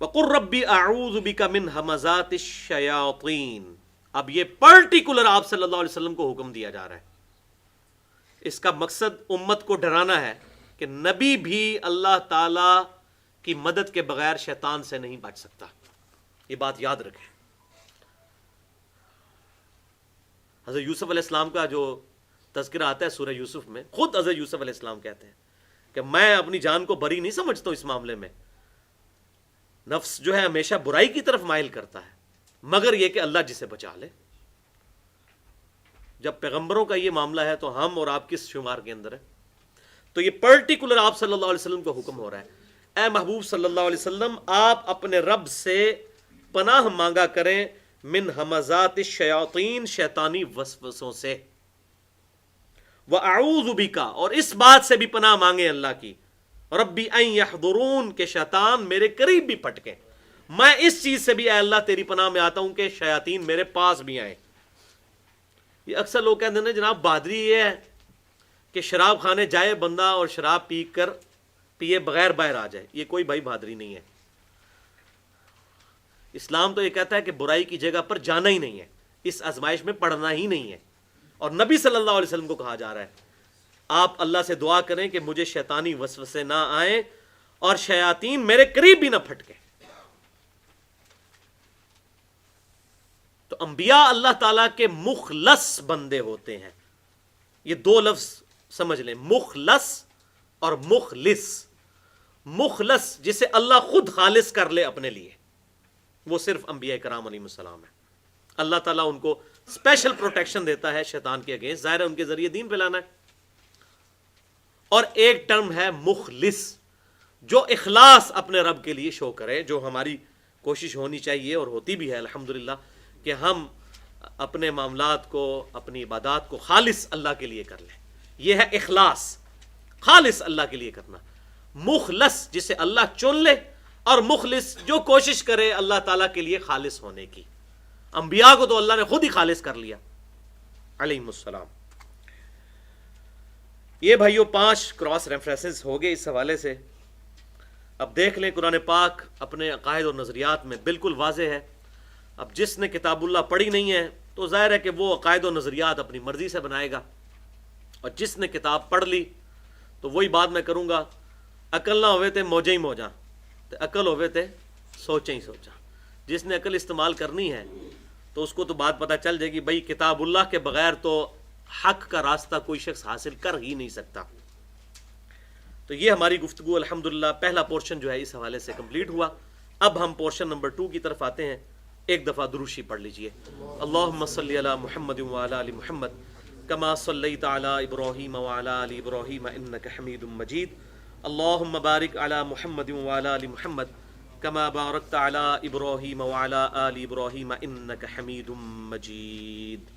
وَقُلْ رَبِّ أَعُوذُ بِكَ مِنْ ہَمَزَاتِ الشَّيَاطِينِ۔ اب یہ پرٹیکولر آپ صلی اللہ علیہ وسلم کو حکم دیا جا رہا ہے۔ اس کا مقصد امت کو ڈرانا ہے کہ نبی بھی اللہ تعالی کی مدد کے بغیر شیطان سے نہیں بچ سکتا۔ یہ بات یاد رکھیں۔ حضرت یوسف علیہ السلام کا جو تذکرہ آتا ہے سورہ یوسف میں، خود حضرت یوسف علیہ السلام کہتے ہیں کہ میں اپنی جان کو بری نہیں سمجھتا ہوں اس معاملے میں، نفس جو ہے ہمیشہ برائی کی طرف مائل کرتا ہے، مگر یہ کہ اللہ جسے بچا لے۔ جب پیغمبروں کا یہ معاملہ ہے تو ہم اور آپ کس شمار کے اندر ہے؟ تو یہ پرٹیکولر آپ صلی اللہ علیہ وسلم کو حکم ہو رہا ہے، اے محبوب صلی اللہ علیہ وسلم آپ اپنے رب سے پناہ مانگا کریں من ہمزات الشیاطین، شیطانی وسوسوں سے، وَأَعُوذُ بِكَ، اور اس بات سے بھی پناہ مانگیں اللہ کی، ربی ان یحضرون، کہ شیطان میرے قریب بھی پھٹکیں۔ میں اس چیز سے بھی اے اللہ تیری پناہ میں آتا ہوں کہ شیاطین میرے پاس بھی آئیں۔ یہ اکثر لوگ کہتے ہیں جناب بہادری یہ ہے کہ شراب خانے جائے بندہ اور شراب پیے بغیر باہر آ جائے، یہ کوئی بھائی بہادری نہیں ہے۔ اسلام تو یہ کہتا ہے کہ برائی کی جگہ پر جانا ہی نہیں ہے، اس آزمائش میں پڑنا ہی نہیں ہے، اور نبی صلی اللہ علیہ وسلم کو کہا جا رہا ہے آپ اللہ سے دعا کریں کہ مجھے شیطانی وسوسے نہ آئیں اور شیاطین میرے قریب بھی نہ پھٹکیں۔ تو انبیاء اللہ تعالیٰ کے مخلص بندے ہوتے ہیں۔ یہ دو لفظ سمجھ لیں، مخلص اور مخلص۔ مخلص جسے اللہ خود خالص کر لے اپنے لیے، وہ صرف انبیاء کرام علیہ السلام ہے۔ اللہ تعالیٰ ان کو اسپیشل پروٹیکشن دیتا ہے شیطان کے اگینسٹ، ظاہر ہے ان کے ذریعے دین پھیلانا ہے۔ اور ایک ٹرم ہے مخلص، جو اخلاص اپنے رب کے لیے شو کرے، جو ہماری کوشش ہونی چاہیے اور ہوتی بھی ہے الحمدللہ، کہ ہم اپنے معاملات کو، اپنی عبادات کو خالص اللہ کے لیے کر لیں۔ یہ ہے اخلاص، خالص اللہ کے لیے کرنا۔ مخلص جسے اللہ چن لے، اور مخلص جو کوشش کرے اللہ تعالیٰ کے لیے خالص ہونے کی۔ انبیاء کو تو اللہ نے خود ہی خالص کر لیا علیہم السلام۔ یہ بھائیو 5 کراس ریفرنسز ہو گئے اس حوالے سے۔ اب دیکھ لیں قرآن پاک اپنے عقائد اور نظریات میں بالکل واضح ہے۔ اب جس نے کتاب اللہ پڑھی نہیں ہے تو ظاہر ہے کہ وہ عقائد و نظریات اپنی مرضی سے بنائے گا، اور جس نے کتاب پڑھ لی تو وہی بات میں کروں گا، عقل نہ ہوئے تے موجیں ہی موجاں، تے عقل ہوئے تے سوچیں ہی سوچاں۔ جس نے عقل استعمال کرنی ہے تو اس کو تو بات پتہ چل جائے گی بھائی کتاب اللہ کے بغیر تو حق کا راستہ کوئی شخص حاصل کر ہی نہیں سکتا۔ تو یہ ہماری گفتگو الحمدللہ پہلا پورشن جو ہے اس حوالے سے کمپلیٹ ہوا۔ اب ہم پورشن نمبر 2 کی طرف آتے ہیں۔ ایک دفعہ دروشی پڑھ لیجئے، اللہم صلی علی محمد وعلی آل محمد کما صلیت علی ابراہیم وعلی آل ابراہیم انک حمید مجید، اللہم بارک علی محمد وعلی آل محمد کما بارکت علی ابراہیم وعلی آل ابراہیم انک حمید مجید۔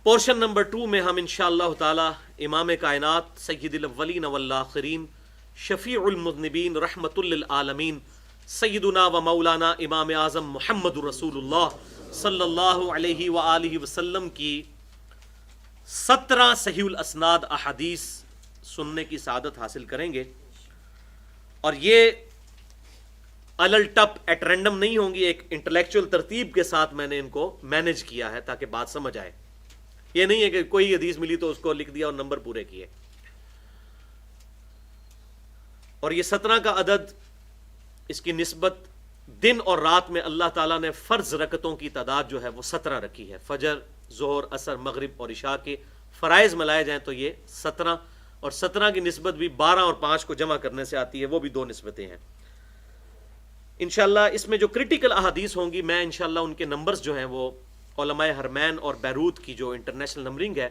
پورشن نمبر 2 میں ہم انشاءاللہ تعالی امام کائنات سید الاولین والآخرین شفیع المذنبین رحمت للعالمین سیدنا و مولانا امام اعظم محمد رسول اللہ صلی اللہ علیہ وآلہ وسلم کی 17 صحیح الاسناد احادیث سننے کی سعادت حاصل کریں گے، اور یہ الل ٹپ ایٹ رینڈم نہیں ہوں گی، ایک انٹلیکچوئل ترتیب کے ساتھ میں نے ان کو مینج کیا ہے تاکہ بات سمجھ آئے۔ یہ نہیں ہے کہ کوئی حدیث ملی تو اس کو لکھ دیا اور نمبر پورے کیے۔ اور یہ 17 کا عدد، اس کی نسبت دن اور رات میں اللہ تعالیٰ نے فرض رکعتوں کی تعداد جو ہے وہ 17 رکھی ہے۔ فجر، ظہر، عصر، مغرب اور عشاء کے فرائض ملائے جائیں تو یہ 17، اور 17 کی نسبت بھی 12 اور 5 کو جمع کرنے سے آتی ہے، وہ بھی 2 نسبتیں ہیں۔ انشاءاللہ اس میں جو کرٹیکل احادیث ہوں گی، میں انشاءاللہ ان کے نمبرز جو ہیں وہ علماء حرمین اور بیروت کی جو انٹرنیشنل نمبرنگ ہے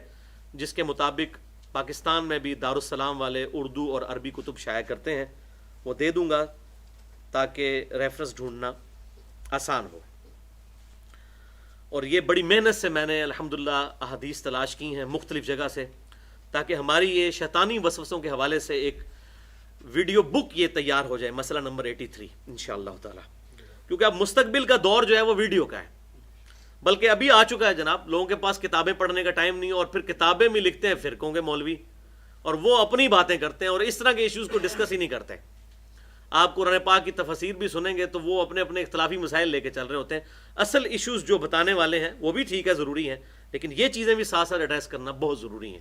جس کے مطابق پاکستان میں بھی دارالسلام والے اردو اور عربی کتب شائع کرتے ہیں، وہ دے دوں گا تاکہ ریفرنس ڈھونڈنا آسان ہو۔ اور یہ بڑی محنت سے میں نے الحمدللہ احادیث تلاش کی ہیں مختلف جگہ سے، تاکہ ہماری یہ شیطانی وسوسوں کے حوالے سے ایک ویڈیو بک یہ تیار ہو جائے، مسئلہ نمبر 83 انشاءاللہ تعالی، کیونکہ اب مستقبل کا دور جو ہے وہ ویڈیو کا ہے، بلکہ ابھی آ چکا ہے جناب، لوگوں کے پاس کتابیں پڑھنے کا ٹائم نہیں، اور پھر کتابیں بھی لکھتے ہیں فرقوں کے مولوی، اور وہ اپنی باتیں کرتے ہیں اور اس طرح کے ایشوز کو ڈسکس ہی نہیں کرتے۔ آپ قرآن پاک کی تفاسیر بھی سنیں گے تو وہ اپنے اپنے اختلافی مسائل لے کے چل رہے ہوتے ہیں، اصل ایشوز جو بتانے والے ہیں وہ بھی ٹھیک ہے، ضروری ہیں، لیکن یہ چیزیں بھی ساتھ ساتھ ایڈریس کرنا بہت ضروری ہیں۔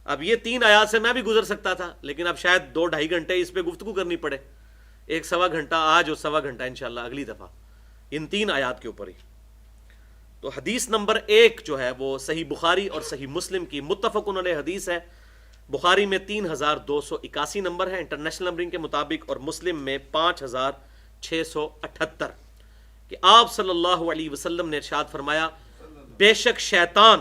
اب یہ 3 آیات سے میں بھی گزر سکتا تھا، لیکن اب شاید 2-2.5 گھنٹے اس پہ گفتگو کرنی پڑے، 1 گھنٹہ آج اور 1.25 گھنٹہ انشاءاللہ اگلی دفعہ ان 3 آیات کے اوپر ہی۔ تو حدیث نمبر 1 جو ہے وہ صحیح بخاری اور صحیح مسلم کی متفقن علیہ حدیث ہے۔ بخاری میں 3281 نمبر ہے انٹرنیشنل نمبرنگ کے مطابق، اور مسلم میں 5678، کہ آپ صلی اللہ علیہ وسلم نے ارشاد فرمایا، بے شک شیطان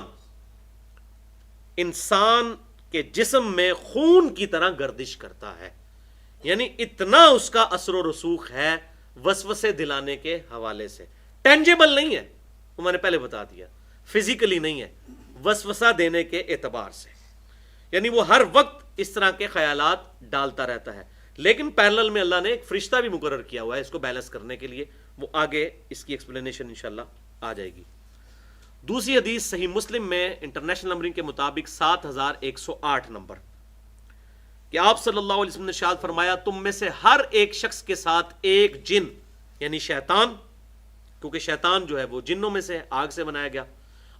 انسان کے جسم میں خون کی طرح گردش کرتا ہے، یعنی اتنا اس کا اثر و رسوخ ہے وسوسے دلانے کے حوالے سے، ٹینجیبل نہیں ہے، وہ میں نے پہلے بتا دیا، فزیکلی نہیں ہے، وسوسہ دینے کے اعتبار سے، یعنی وہ ہر وقت اس طرح کے خیالات ڈالتا رہتا ہے، لیکن پیرلل میں اللہ نے ایک فرشتہ بھی مقرر کیا ہوا ہے اس کو بیلنس کرنے کے لیے، وہ آگے اس کی ایکسپلینیشن انشاءاللہ آ جائے گی۔ دوسری حدیث صحیح مسلم میں انٹرنیشنل نمبرنگ کے مطابق 7108 نمبر، کہ آپ صلی اللہ علیہ وسلم نے ارشاد فرمایا، تم میں سے ہر ایک شخص کے ساتھ ایک جن، یعنی شیطان، کیونکہ شیطان جو ہے وہ جنوں میں سے آگ سے بنایا گیا،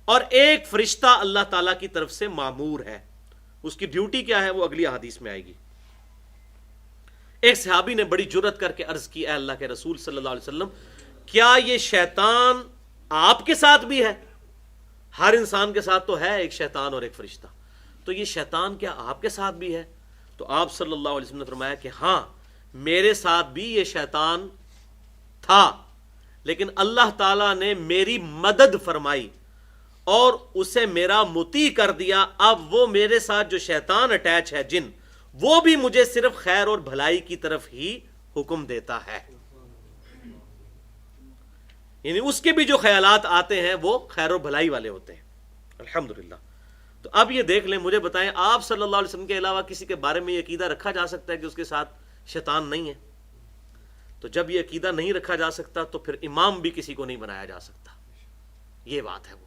اور ایک فرشتہ اللہ تعالیٰ کی طرف سے مامور ہے، اس کی ڈیوٹی کیا ہے وہ اگلی حدیث میں آئے گی۔ ایک صحابی نے بڑی جرت کر کے عرض کی، اے اللہ کے رسول صلی اللہ علیہ وسلم، کیا یہ شیطان آپ کے ساتھ بھی ہے؟ ہر انسان کے ساتھ تو ہے ایک شیطان اور ایک فرشتہ، تو یہ شیطان کیا آپ کے ساتھ بھی ہے؟ تو آپ صلی اللہ علیہ وسلم نے فرمایا کہ ہاں، میرے ساتھ بھی یہ شیطان تھا، لیکن اللہ تعالیٰ نے میری مدد فرمائی اور اسے میرا مطیع کر دیا، اب وہ میرے ساتھ جو شیطان اٹیچ ہے جن، وہ بھی مجھے صرف خیر اور بھلائی کی طرف ہی حکم دیتا ہے، یعنی اس کے بھی جو خیالات آتے ہیں وہ خیر و بھلائی والے ہوتے ہیں، الحمدللہ۔ تو اب یہ دیکھ لیں، مجھے بتائیں، آپ صلی اللہ علیہ وسلم کے علاوہ کسی کے بارے میں یہ عقیدہ رکھا جا سکتا ہے کہ اس کے ساتھ شیطان نہیں ہے؟ تو جب یہ عقیدہ نہیں رکھا جا سکتا تو پھر امام بھی کسی کو نہیں بنایا جا سکتا، یہ بات ہے وہ،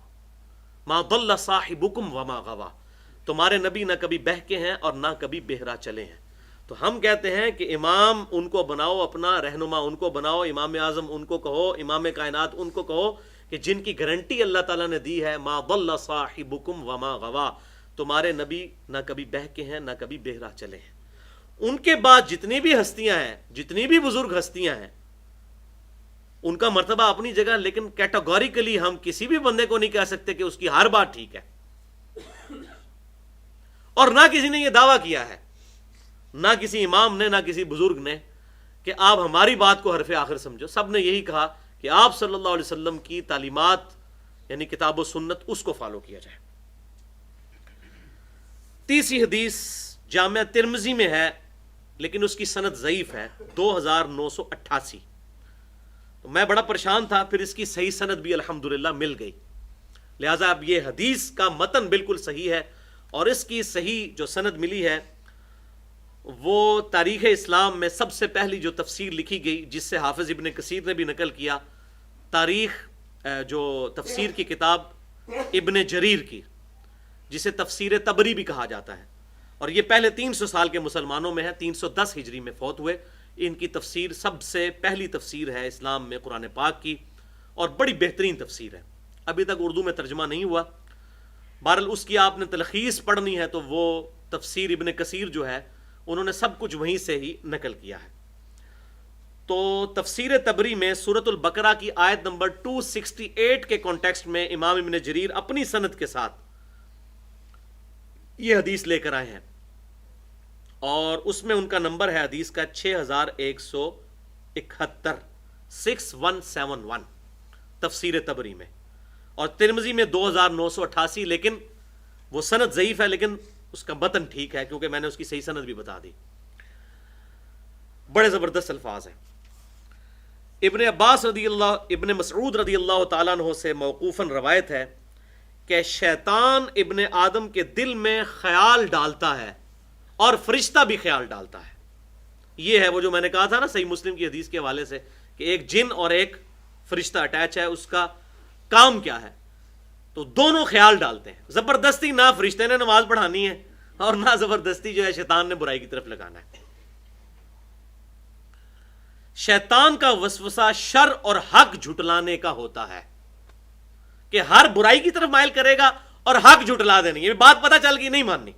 ما ضل صاحبکم وما غوا، تمہارے نبی نہ کبھی بہکے ہیں اور نہ کبھی بہرا چلے ہیں، تو ہم کہتے ہیں کہ امام ان کو بناؤ، اپنا رہنما ان کو بناؤ، امام اعظم ان کو کہو، امام کائنات ان کو کہو، کہ جن کی گارنٹی اللہ تعالیٰ نے دی ہے، ما ضل صاحبکم وما غوا، تمہارے نبی نہ کبھی بہکے ہیں نہ کبھی بہرا چلے ہیں۔ ان کے بعد جتنی بھی ہستیاں ہیں، جتنی بھی بزرگ ہستیاں ہیں، ان کا مرتبہ اپنی جگہ، لیکن کیٹاگوریکلی ہم کسی بھی بندے کو نہیں کہہ سکتے کہ اس کی ہر بات ٹھیک ہے، اور نہ کسی نے یہ دعویٰ کیا ہے، نہ کسی امام نے، نہ کسی بزرگ نے، کہ آپ ہماری بات کو حرف آخر سمجھو۔ سب نے یہی کہا کہ آپ صلی اللہ علیہ وسلم کی تعلیمات یعنی کتاب و سنت، اس کو فالو کیا جائے۔ تیسری حدیث جامعہ ترمذی میں ہے، لیکن اس کی سند ضعیف ہے، 2988، تو میں بڑا پریشان تھا، پھر اس کی صحیح سند بھی الحمدللہ مل گئی، لہٰذا اب یہ حدیث کا متن بالکل صحیح ہے، اور اس کی صحیح جو سند ملی ہے وہ تاریخ اسلام میں سب سے پہلی جو تفسیر لکھی گئی، جس سے حافظ ابن کثیر نے بھی نقل کیا، تاریخ جو تفسیر کی کتاب ابن جریر کی، جسے تفسیر طبری بھی کہا جاتا ہے، اور یہ پہلے 300 سال کے مسلمانوں میں ہے، 310 ہجری میں فوت ہوئے۔ ان کی تفسیر سب سے پہلی تفسیر ہے اسلام میں قرآن پاک کی، اور بڑی بہترین تفسیر ہے، ابھی تک اردو میں ترجمہ نہیں ہوا، بہرحال اس کی آپ نے تلخیص پڑھنی ہے تو وہ تفسیر ابن کثیر جو ہے انہوں نے سب کچھ وہیں سے ہی نقل کیا ہے۔ تو تفسیر طبری میں سورۃ البقرہ کی آیت نمبر 268 کے کانٹیکسٹ میں امام ابن جریر اپنی سند کے ساتھ یہ حدیث لے کر آئے ہیں، اور اس میں ان کا نمبر ہے حدیث کا 6171، 6171 تفسیر طبری میں، اور ترمذی میں 2988، لیکن وہ سند ضعیف ہے لیکن اس کا متن ٹھیک ہے کیونکہ میں نے اس کی صحیح سند بھی بتا دی. بڑے زبردست الفاظ ہیں. ابن مسعود رضی اللہ تعالیٰ عنہ سے موقوفاً روایت ہے کہ شیطان ابن آدم کے دل میں خیال ڈالتا ہے اور فرشتہ بھی خیال ڈالتا ہے. یہ ہے وہ جو میں نے کہا تھا نا صحیح مسلم کی حدیث کے حوالے سے کہ ایک جن اور ایک فرشتہ اٹیچ ہے. اس کا کام کیا ہے؟ تو دونوں خیال ڈالتے ہیں. زبردستی نہ فرشتے نے نماز پڑھانی ہے اور نہ زبردستی جو ہے شیطان نے برائی کی طرف لگانا ہے. شیطان کا وسوسہ شر اور حق جھٹلانے کا ہوتا ہے کہ ہر برائی کی طرف مائل کرے گا اور حق جھٹلا دینی. یہ بات پتہ چل گئی نہیں ماننی.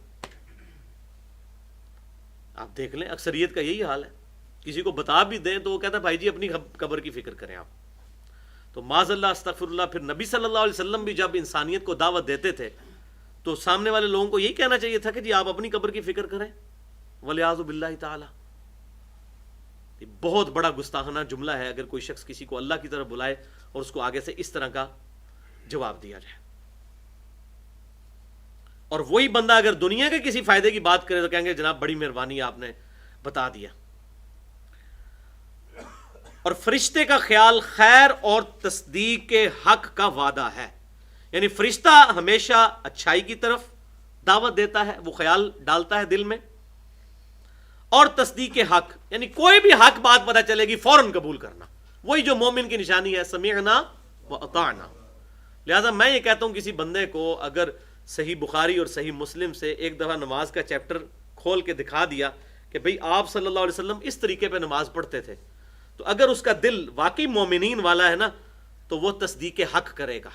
آپ دیکھ لیں اکثریت کا یہی حال ہے. کسی کو بتا بھی دیں تو وہ کہتا ہے بھائی جی اپنی قبر کی فکر کریں آپ. تو معاذ اللہ استغفر اللہ. پھر نبی صلی اللہ علیہ وسلم بھی جب انسانیت کو دعوت دیتے تھے تو سامنے والے لوگوں کو یہی کہنا چاہیے تھا کہ جی آپ اپنی قبر کی فکر کریں. ولیعوذ باللہ تعالی. یہ بہت بڑا گستاخانہ جملہ ہے اگر کوئی شخص کسی کو اللہ کی طرف بلائے اور اس کو آگے سے اس طرح کا جواب دیا جائے. اور وہی بندہ اگر دنیا کے کسی فائدے کی بات کرے تو کہیں گے جناب بڑی مہربانی آپ نے بتا دیا. اور فرشتے کا خیال خیر اور تصدیق کے حق کا وعدہ ہے. یعنی فرشتہ ہمیشہ اچھائی کی طرف دعوت دیتا ہے, وہ خیال ڈالتا ہے دل میں. اور تصدیق کے حق یعنی کوئی بھی حق بات پتہ چلے گی فوراً قبول کرنا. وہی جو مومن کی نشانی ہے, سمعنا واطعنا. لہذا میں یہ کہتا ہوں کسی بندے کو اگر صحیح بخاری اور صحیح مسلم سے ایک دفعہ نماز کا چیپٹر کھول کے دکھا دیا کہ بھئی آپ صلی اللہ علیہ وسلم اس طریقے پہ نماز پڑھتے تھے, تو اگر اس کا دل واقعی مومنین والا ہے نا تو وہ تصدیق حق کرے گا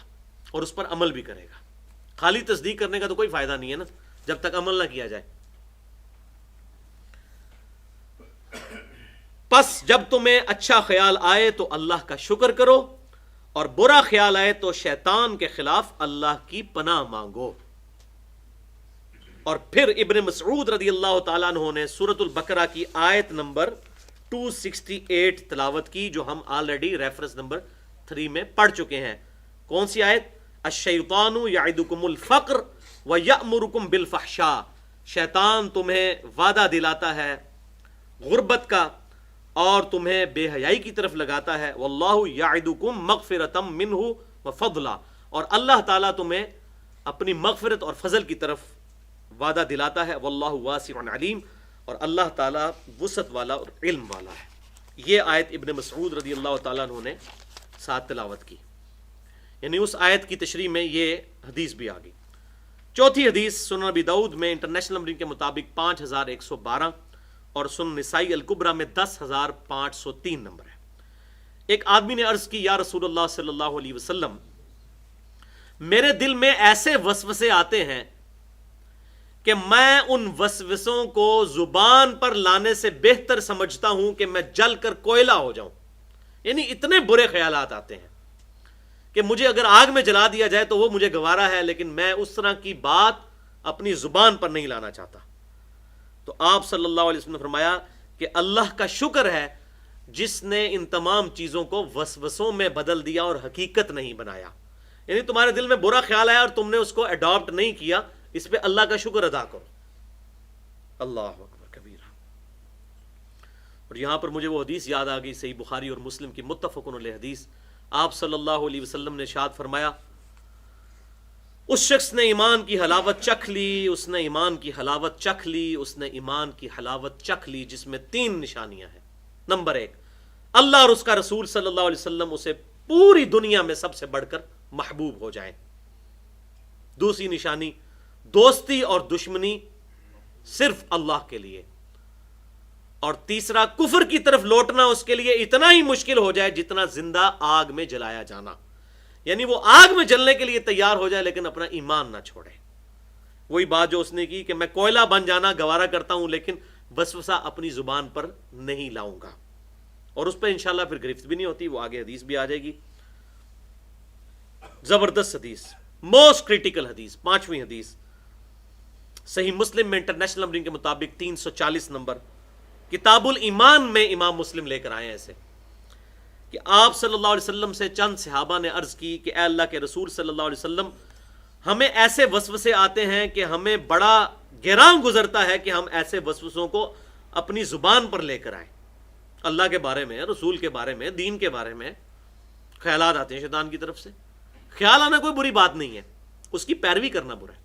اور اس پر عمل بھی کرے گا. خالی تصدیق کرنے کا تو کوئی فائدہ نہیں ہے نا جب تک عمل نہ کیا جائے. پس جب تمہیں اچھا خیال آئے تو اللہ کا شکر کرو اور برا خیال آئے تو شیطان کے خلاف اللہ کی پناہ مانگو. اور پھر ابن مسعود رضی اللہ تعالیٰ عنہ نے سورۃ البقرہ کی آیت نمبر 268 تلاوت کی جو ہم آلریڈی ریفرنس نمبر 3 میں پڑھ چکے ہیں. کون سی آیت؟ الشیطان یعدکم الفقر ویأمرکم بالفحشاء. شیطان تمہیں وعدہ دلاتا ہے غربت کا اور تمہیں بے حیائی کی طرف لگاتا ہے. واللہ یعدکم مغفرۃ منہ وفضلا. اور اللہ تعالیٰ تمہیں اپنی مغفرت اور فضل کی طرف وعدہ دلاتا ہے. واللہ واسع علیم. اور اللہ تعالیٰ وسعت والا اور علم والا ہے. یہ آیت ابن مسعود رضی اللہ تعالیٰ عنہ نے ساتھ تلاوت کی. یعنی اس آیت کی تشریح میں یہ حدیث بھی آ گئی. چوتھی حدیث سنن ابی داؤد میں انٹرنیشنل نمبرنگ کے مطابق 5112 اور سنن نسائی الکبریٰ میں 10503 نمبر ہے. ایک آدمی نے عرض کی یا رسول اللہ صلی اللہ علیہ وسلم, میرے دل میں ایسے وسوسے آتے ہیں کہ میں ان وسوسوں کو زبان پر لانے سے بہتر سمجھتا ہوں کہ میں جل کر کوئلہ ہو جاؤں. یعنی اتنے برے خیالات آتے ہیں کہ مجھے اگر آگ میں جلا دیا جائے تو وہ مجھے گوارا ہے, لیکن میں اس طرح کی بات اپنی زبان پر نہیں لانا چاہتا. تو آپ صلی اللہ علیہ وسلم نے فرمایا کہ اللہ کا شکر ہے جس نے ان تمام چیزوں کو وسوسوں میں بدل دیا اور حقیقت نہیں بنایا. یعنی تمہارے دل میں برا خیال آیا اور تم نے اس کو اڈاپٹ نہیں کیا, اس پہ اللہ کا شکر ادا کرو. اللہ اکبر کبیرہ. اور یہاں پر مجھے وہ حدیث یاد آ گئی صحیح بخاری اور مسلم کی متفق علیہ حدیث. آپ صلی اللہ علیہ وسلم نے ارشاد فرمایا اس شخص نے ایمان کی حلاوت چکھ لی, اس نے ایمان کی حلاوت چکھ لی, اس نے ایمان کی حلاوت چکھ لی, جس میں 3 نشانیاں ہیں. نمبر 1, اللہ اور اس کا رسول صلی اللہ علیہ وسلم اسے پوری دنیا میں سب سے بڑھ کر محبوب ہو جائیں. دوسری نشانی, دوستی اور دشمنی صرف اللہ کے لیے. اور تیسرا, کفر کی طرف لوٹنا اس کے لیے اتنا ہی مشکل ہو جائے جتنا زندہ آگ میں جلایا جانا. یعنی وہ آگ میں جلنے کے لیے تیار ہو جائے لیکن اپنا ایمان نہ چھوڑے. وہی بات جو اس نے کی کہ میں کوئلہ بن جانا گوارا کرتا ہوں لیکن وسوسہ اپنی زبان پر نہیں لاؤں گا. اور اس پہ انشاءاللہ پھر گرفت بھی نہیں ہوتی, وہ آگے حدیث بھی آ جائے گی. زبردست حدیث, موسٹ کریٹیکل حدیث, 5ویں حدیث صحیح مسلم میں انٹرنیشنل نمبرنگ کے مطابق 340 نمبر, کتاب الایمان میں امام مسلم لے کر آئے ہیں ایسے کہ آپ صلی اللہ علیہ وسلم سے چند صحابہ نے عرض کی کہ اے اللہ کے رسول صلی اللہ علیہ وسلم, ہمیں ایسے وسوسے آتے ہیں کہ ہمیں بڑا گراں گزرتا ہے کہ ہم ایسے وسوسوں کو اپنی زبان پر لے کر آئیں. اللہ کے بارے میں، رسول کے بارے میں، دین کے بارے میں خیالات آتے ہیں شیطان کی طرف سے. خیال آنا کوئی بری بات نہیں ہے، اس کی پیروی کرنا برا ہے.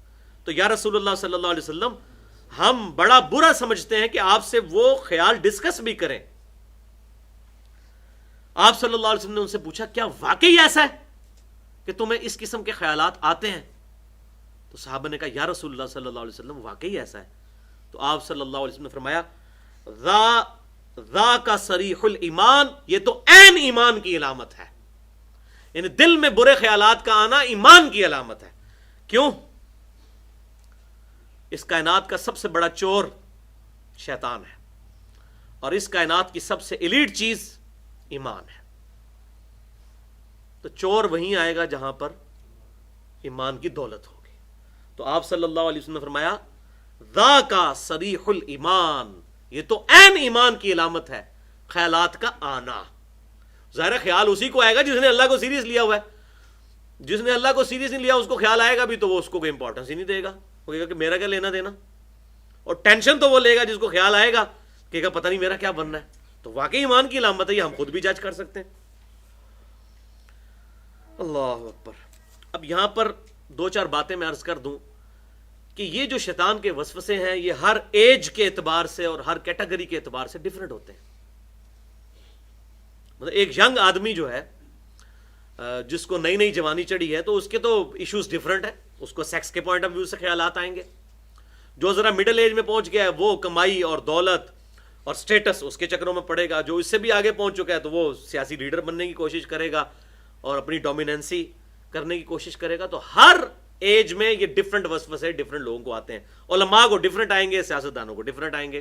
تو یا رسول اللہ صلی اللہ علیہ وسلم، ہم بڑا برا سمجھتے ہیں کہ آپ سے وہ خیال ڈسکس بھی کریں. آپ صلی اللہ علیہ وسلم نے ان سے پوچھا کیا واقعی ایسا ہے کہ تمہیں اس قسم کے خیالات آتے ہیں؟ تو صحابہ نے کہا یا رسول اللہ صلی اللہ علیہ وسلم واقعی ایسا ہے. تو آپ صلی اللہ علیہ وسلم نے فرمایا ذا کا صریح الایمان، یہ تو عین ایمان کی علامت ہے. یعنی دل میں برے خیالات کا آنا ایمان کی علامت ہے. کیوں؟ اس کائنات کا سب سے بڑا چور شیطان ہے، اور اس کائنات کی سب سے ایلیٹ چیز ایمان ہے. تو چور وہیں آئے گا جہاں پر ایمان کی دولت ہوگی. تو آپ صلی اللہ علیہ وسلم نے فرمایا ذا کا صریح الایمان، یہ تو عین ایمان کی علامت ہے خیالات کا آنا. ظاہر خیال اسی کو آئے گا جس نے اللہ کو سیریس لیا ہوا ہے. جس نے اللہ کو سیریس نہیں لیا اس کو خیال آئے گا بھی تو وہ اس کو کوئی امپورٹنس ہی نہیں دے گا. وہ کہے گا کہ میرا کیا لینا دینا. اور ٹینشن تو وہ لے گا جس کو خیال آئے گا، کہے گا پتہ نہیں میرا کیا بننا ہے. تو واقعی ایمان کی علامت ہے، یہ ہم خود بھی جج کر سکتے ہیں. اللہ اکبر. اب یہاں پر دو چار باتیں میں عرض کر دوں کہ یہ جو شیطان کے وسوسے ہیں یہ ہر ایج کے اعتبار سے اور ہر کیٹیگری کے اعتبار سے ڈیفرنٹ ہوتے ہیں. مطلب ایک ینگ آدمی جو ہے جس کو نئی نئی جوانی چڑھی ہے تو اس کے تو ایشوز ڈیفرنٹ ہیں، اس کو سیکس کے پوائنٹ آف ویو سے خیالات آئیں گے. جو ذرا مڈل ایج میں پہنچ گیا ہے وہ کمائی اور دولت اور سٹیٹس اس کے چکروں میں پڑے گا. جو اس سے بھی آگے پہنچ چکا ہے تو وہ سیاسی لیڈر بننے کی کوشش کرے گا اور اپنی ڈومیننسی کرنے کی کوشش کرے گا. تو ہر ایج میں یہ ڈفرنٹ وسوسے ڈفرنٹ لوگوں کو آتے ہیں. علماء کو ڈفرنٹ آئیں گے، سیاستدانوں کو ڈفرنٹ آئیں گے.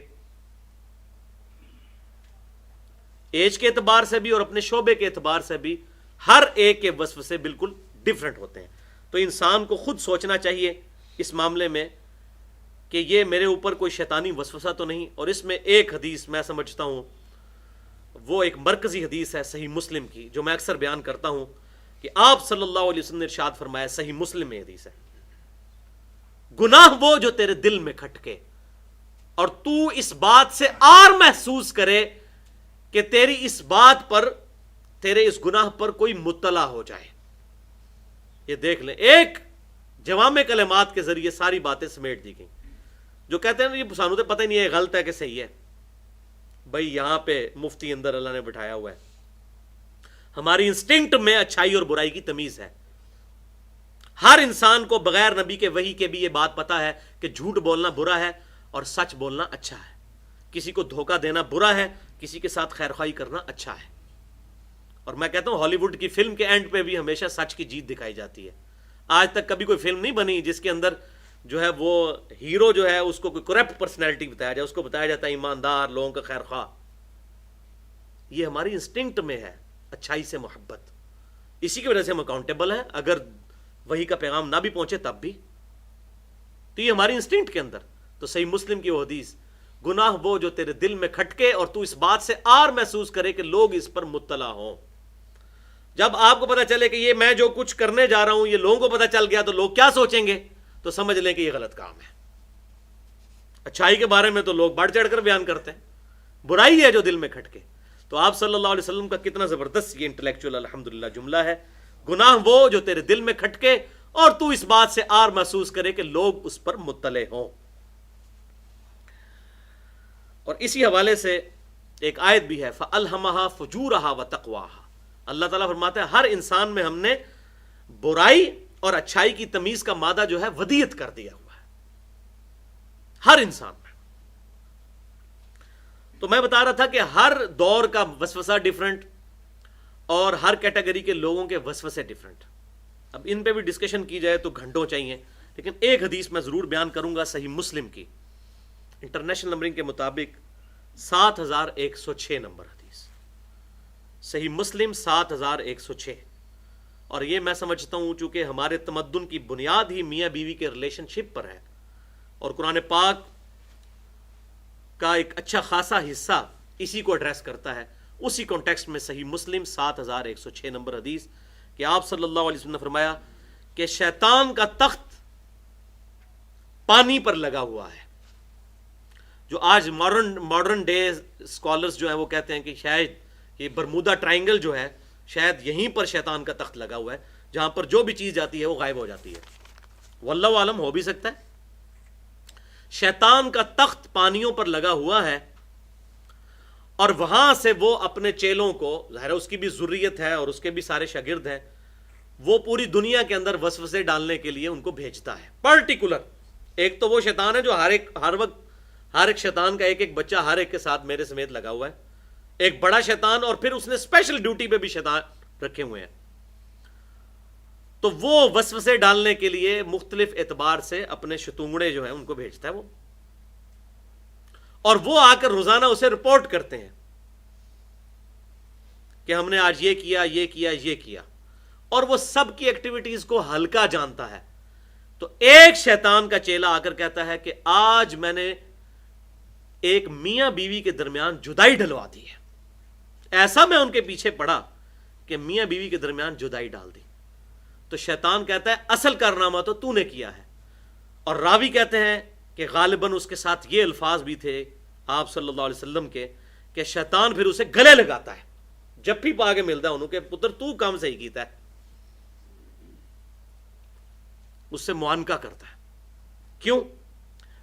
ایج کے اعتبار سے بھی اور اپنے شعبے کے اعتبار سے بھی ہر ایک کے وسوسے بالکل ڈفرنٹ ہوتے ہیں. تو انسان کو خود سوچنا چاہیے اس معاملے میں کہ یہ میرے اوپر کوئی شیطانی وسوسہ تو نہیں. اور اس میں ایک حدیث میں سمجھتا ہوں وہ ایک مرکزی حدیث ہے صحیح مسلم کی، جو میں اکثر بیان کرتا ہوں کہ آپ صلی اللہ علیہ وسلم نے ارشاد فرمایا، صحیح مسلم میں حدیث ہے، گناہ وہ جو تیرے دل میں کھٹکے اور تو اس بات سے آر محسوس کرے کہ تیری اس بات پر، تیرے اس گناہ پر کوئی مطلع ہو جائے. یہ دیکھ لیں، ایک جوامع کلمات کے ذریعے ساری باتیں سمیٹ دی گئیں. جو کہتے ہیں یہ سانو تو پتہ ہی نہیں ہے غلط ہے کہ صحیح ہے. بھائی یہاں پہ مفتی اندر اللہ نے بٹھایا ہوا ہے. ہماری انسٹنکٹ میں اچھائی اور برائی کی تمیز ہے. ہر انسان کو بغیر نبی کے وحی کے بھی یہ بات پتا ہے کہ جھوٹ بولنا برا ہے اور سچ بولنا اچھا ہے. کسی کو دھوکہ دینا برا ہے، کسی کے ساتھ خیر خواہی کرنا اچھا ہے. اور میں کہتا ہوں ہالی ووڈ کی فلم کے اینڈ پہ بھی ہمیشہ سچ کی جیت دکھائی جاتی ہے. آج تک کبھی کوئی فلم نہیں بنی جس کے اندر جو ہے وہ ہیرو جو ہے اس کو کوئی کرپٹ پرسنالٹی بتایا جائے، اس کو بتایا جاتا ہے ایماندار، لوگوں کا خیر خواہ. یہ ہماری انسٹنکٹ میں ہے، اچھائی سے محبت. اسی کی وجہ سے ہم اکاؤنٹیبل ہیں، اگر وہی کا پیغام نہ بھی پہنچے تب بھی. تو یہ ہماری انسٹنکٹ کے اندر. تو صحیح مسلم کی وہ حدیث، گناہ وہ جو تیرے دل میں کھٹکے اور تو اس بات سے آر محسوس کرے کہ لوگ اس پر مطلع ہوں. جب آپ کو پتہ چلے کہ یہ میں جو کچھ کرنے جا رہا ہوں یہ لوگوں کو پتہ چل گیا تو لوگ کیا سوچیں گے، تو سمجھ لیں کہ یہ غلط کام ہے. اچھائی کے بارے میں تو لوگ بڑھ چڑھ کر بیان کرتے ہیں، برائی ہے جو دل میں کھٹکے. تو آپ صلی اللہ علیہ وسلم کا کتنا زبردست یہ انٹلیکچوئل الحمدللہ جملہ ہے، گناہ وہ جو تیرے دل میں کھٹکے اور تو اس بات سے آر محسوس کرے کہ لوگ اس پر مطلع ہوں. اور اسی حوالے سے ایک آیت بھی ہے، فَأَلْهَمَهَا فُجُورَهَا وَتَقْوَاهَا. اللہ تعالیٰ فرماتا ہے ہر انسان میں ہم نے برائی اور اچھائی کی تمیز کا مادہ جو ہے ودیت کر دیا ہوا ہے، ہر انسان میں. تو میں بتا رہا تھا کہ ہر دور کا وسوسہ ڈیفرنٹ اور ہر کیٹیگری کے لوگوں کے وسوسے ڈیفرنٹ. اب ان پہ بھی ڈسکشن کی جائے تو گھنٹوں چاہیے، لیکن ایک حدیث میں ضرور بیان کروں گا صحیح مسلم کی، انٹرنیشنل نمبرنگ کے مطابق 7106 نمبر حدیث، صحیح مسلم 7106. اور یہ میں سمجھتا ہوں چونکہ ہمارے تمدن کی بنیاد ہی میاں بیوی کے ریلیشن شپ پر ہے اور قرآن پاک کا ایک اچھا خاصا حصہ اسی کو ایڈریس کرتا ہے، اسی کانٹیکسٹ میں صحیح مسلم 7106 نمبر حدیث کہ آپ صلی اللہ علیہ وسلم نے فرمایا کہ شیطان کا تخت پانی پر لگا ہوا ہے. جو آج ماڈرن ڈے اسکالرس جو ہیں وہ کہتے ہیں کہ شاید یہ برمودا ٹرائنگل جو ہے شاید یہیں پر شیطان کا تخت لگا ہوا ہے, جہاں پر جو بھی چیز جاتی ہے وہ غائب ہو جاتی ہے. واللہ عالم, ہو بھی سکتا ہے. شیطان کا تخت پانیوں پر لگا ہوا ہے اور وہاں سے وہ اپنے چیلوں کو, ظاہر اس کی بھی ذریت ہے اور اس کے بھی سارے شاگرد ہیں, وہ پوری دنیا کے اندر وسوسے ڈالنے کے لیے ان کو بھیجتا ہے. پرٹیکولر ایک تو وہ شیطان ہے جو ہر وقت ہر ایک شیطان کا ایک ایک بچہ ہر ایک کے ساتھ میرے سمیت لگا ہوا ہے, ایک بڑا شیطان, اور پھر اس نے اسپیشل ڈیوٹی پہ بھی شیطان رکھے ہوئے ہیں. تو وہ وسوسے ڈالنے کے لیے مختلف اعتبار سے اپنے شتونگڑے جو ہیں ان کو بھیجتا ہے وہ, اور وہ آ کر روزانہ اسے رپورٹ کرتے ہیں کہ ہم نے آج یہ کیا, یہ کیا, یہ کیا, اور وہ سب کی ایکٹیویٹیز کو ہلکا جانتا ہے. تو ایک شیطان کا چیلا آ کر کہتا ہے کہ آج میں نے ایک میاں بیوی کے درمیان جدائی ڈلوا دی ہے. ایسا میں ان کے پیچھے پڑا کہ میاں بیوی کے درمیان جدائی ڈال دی. تو شیطان کہتا ہے اصل کارنامہ تو تو نے کیا ہے. اور راوی کہتے ہیں کہ غالباً اس کے ساتھ یہ الفاظ بھی تھے آپ صلی اللہ علیہ وسلم کے کہ شیطان پھر اسے گلے لگاتا ہے جب بھی پا کے ملتا ہے انہوں کہ پتر تو کام صحیح کیتا ہے, اس سے معانقہ کرتا ہے. کیوں؟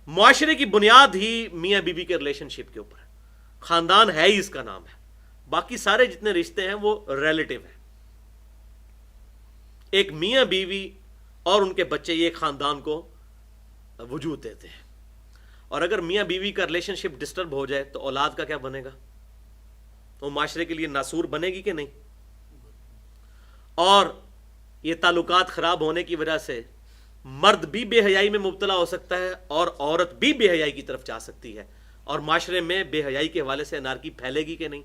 معاشرے کی بنیاد ہی میاں بیوی کے ریلیشن شپ کے اوپر ہے. خاندان ہے ہی اس کا نام ہے, باقی سارے جتنے رشتے ہیں وہ ریلیٹو ہیں. ایک میاں بیوی اور ان کے بچے یہ ایک خاندان کو وجود دیتے ہیں, اور اگر میاں بیوی کا ریلیشن شپ ڈسٹرب ہو جائے تو اولاد کا کیا بنے گا؟ تو معاشرے کے لیے ناسور بنے گی کہ نہیں؟ اور یہ تعلقات خراب ہونے کی وجہ سے مرد بھی بے حیائی میں مبتلا ہو سکتا ہے اور عورت بھی بے حیائی کی طرف جا سکتی ہے, اور معاشرے میں بے حیائی کے حوالے سے انارکی پھیلے گی کہ نہیں؟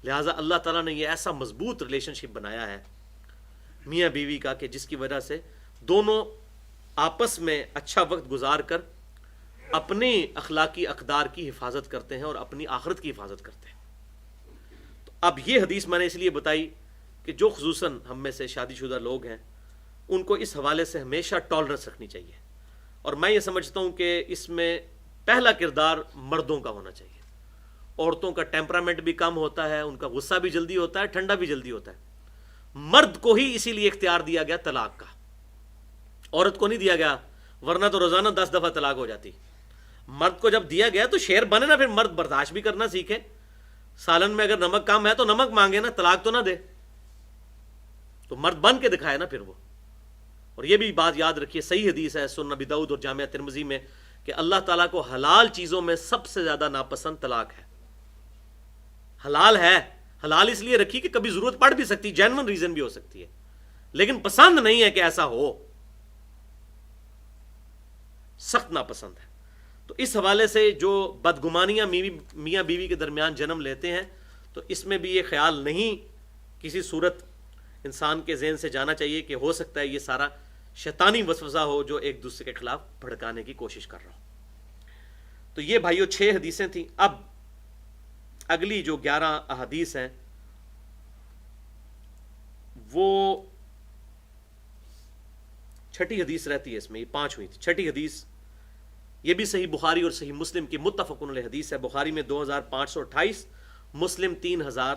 لہٰذا اللہ تعالیٰ نے یہ ایسا مضبوط ریلیشن شپ بنایا ہے میاں بیوی کا کہ جس کی وجہ سے دونوں آپس میں اچھا وقت گزار کر اپنی اخلاقی اقدار کی حفاظت کرتے ہیں اور اپنی آخرت کی حفاظت کرتے ہیں. تو اب یہ حدیث میں نے اس لیے بتائی کہ جو خصوصاً ہم میں سے شادی شدہ لوگ ہیں ان کو اس حوالے سے ہمیشہ ٹالرنس رکھنی چاہیے, اور میں یہ سمجھتا ہوں کہ اس میں پہلا کردار مردوں کا ہونا چاہیے. عورتوں کا ٹیمپرامنٹ بھی کم ہوتا ہے, ان کا غصہ بھی جلدی ہوتا ہے, ٹھنڈا بھی جلدی ہوتا ہے. مرد کو ہی اسی لیے اختیار دیا گیا طلاق کا, عورت کو نہیں دیا گیا, ورنہ تو روزانہ 10 دفعہ طلاق ہو جاتی. مرد کو جب دیا گیا تو شیر بنے نا, پھر مرد برداشت بھی کرنا سیکھے. سالن میں اگر نمک کم ہے تو نمک مانگے نا, طلاق تو نہ دے. تو مرد بن کے دکھائے نا پھر وہ. اور یہ بھی بات یاد رکھیے, صحیح حدیث ہے سنن ابی داؤد اور جامعہ ترمذی میں کہ اللہ تعالیٰ کو حلال چیزوں میں سب سے زیادہ ناپسند طلاق ہے. حلال ہے, حلال اس لیے رکھی کہ کبھی ضرورت پڑ بھی سکتی, جینون ریزن بھی ہو سکتی ہے, لیکن پسند نہیں ہے کہ ایسا ہو, سخت ناپسند ہے. تو اس حوالے سے جو بدگمانیاں میاں بیوی کے درمیان جنم لیتے ہیں تو اس میں بھی یہ خیال نہیں کسی صورت انسان کے ذہن سے جانا چاہیے کہ ہو سکتا ہے یہ سارا شیطانی وسوسہ ہو جو ایک دوسرے کے خلاف بھڑکانے کی کوشش کر رہا ہو. تو یہ بھائیو 6 حدیثیں تھیں. اب اگلی جو 11 احادیث ہیں وہ چھٹی حدیث رہتی ہے, اس میں یہ 5 ہوئی تھی. چھٹی حدیث یہ بھی صحیح بخاری اور صحیح مسلم کی متفقن علیہ حدیث ہے. بخاری میں 2528, مسلم 3000,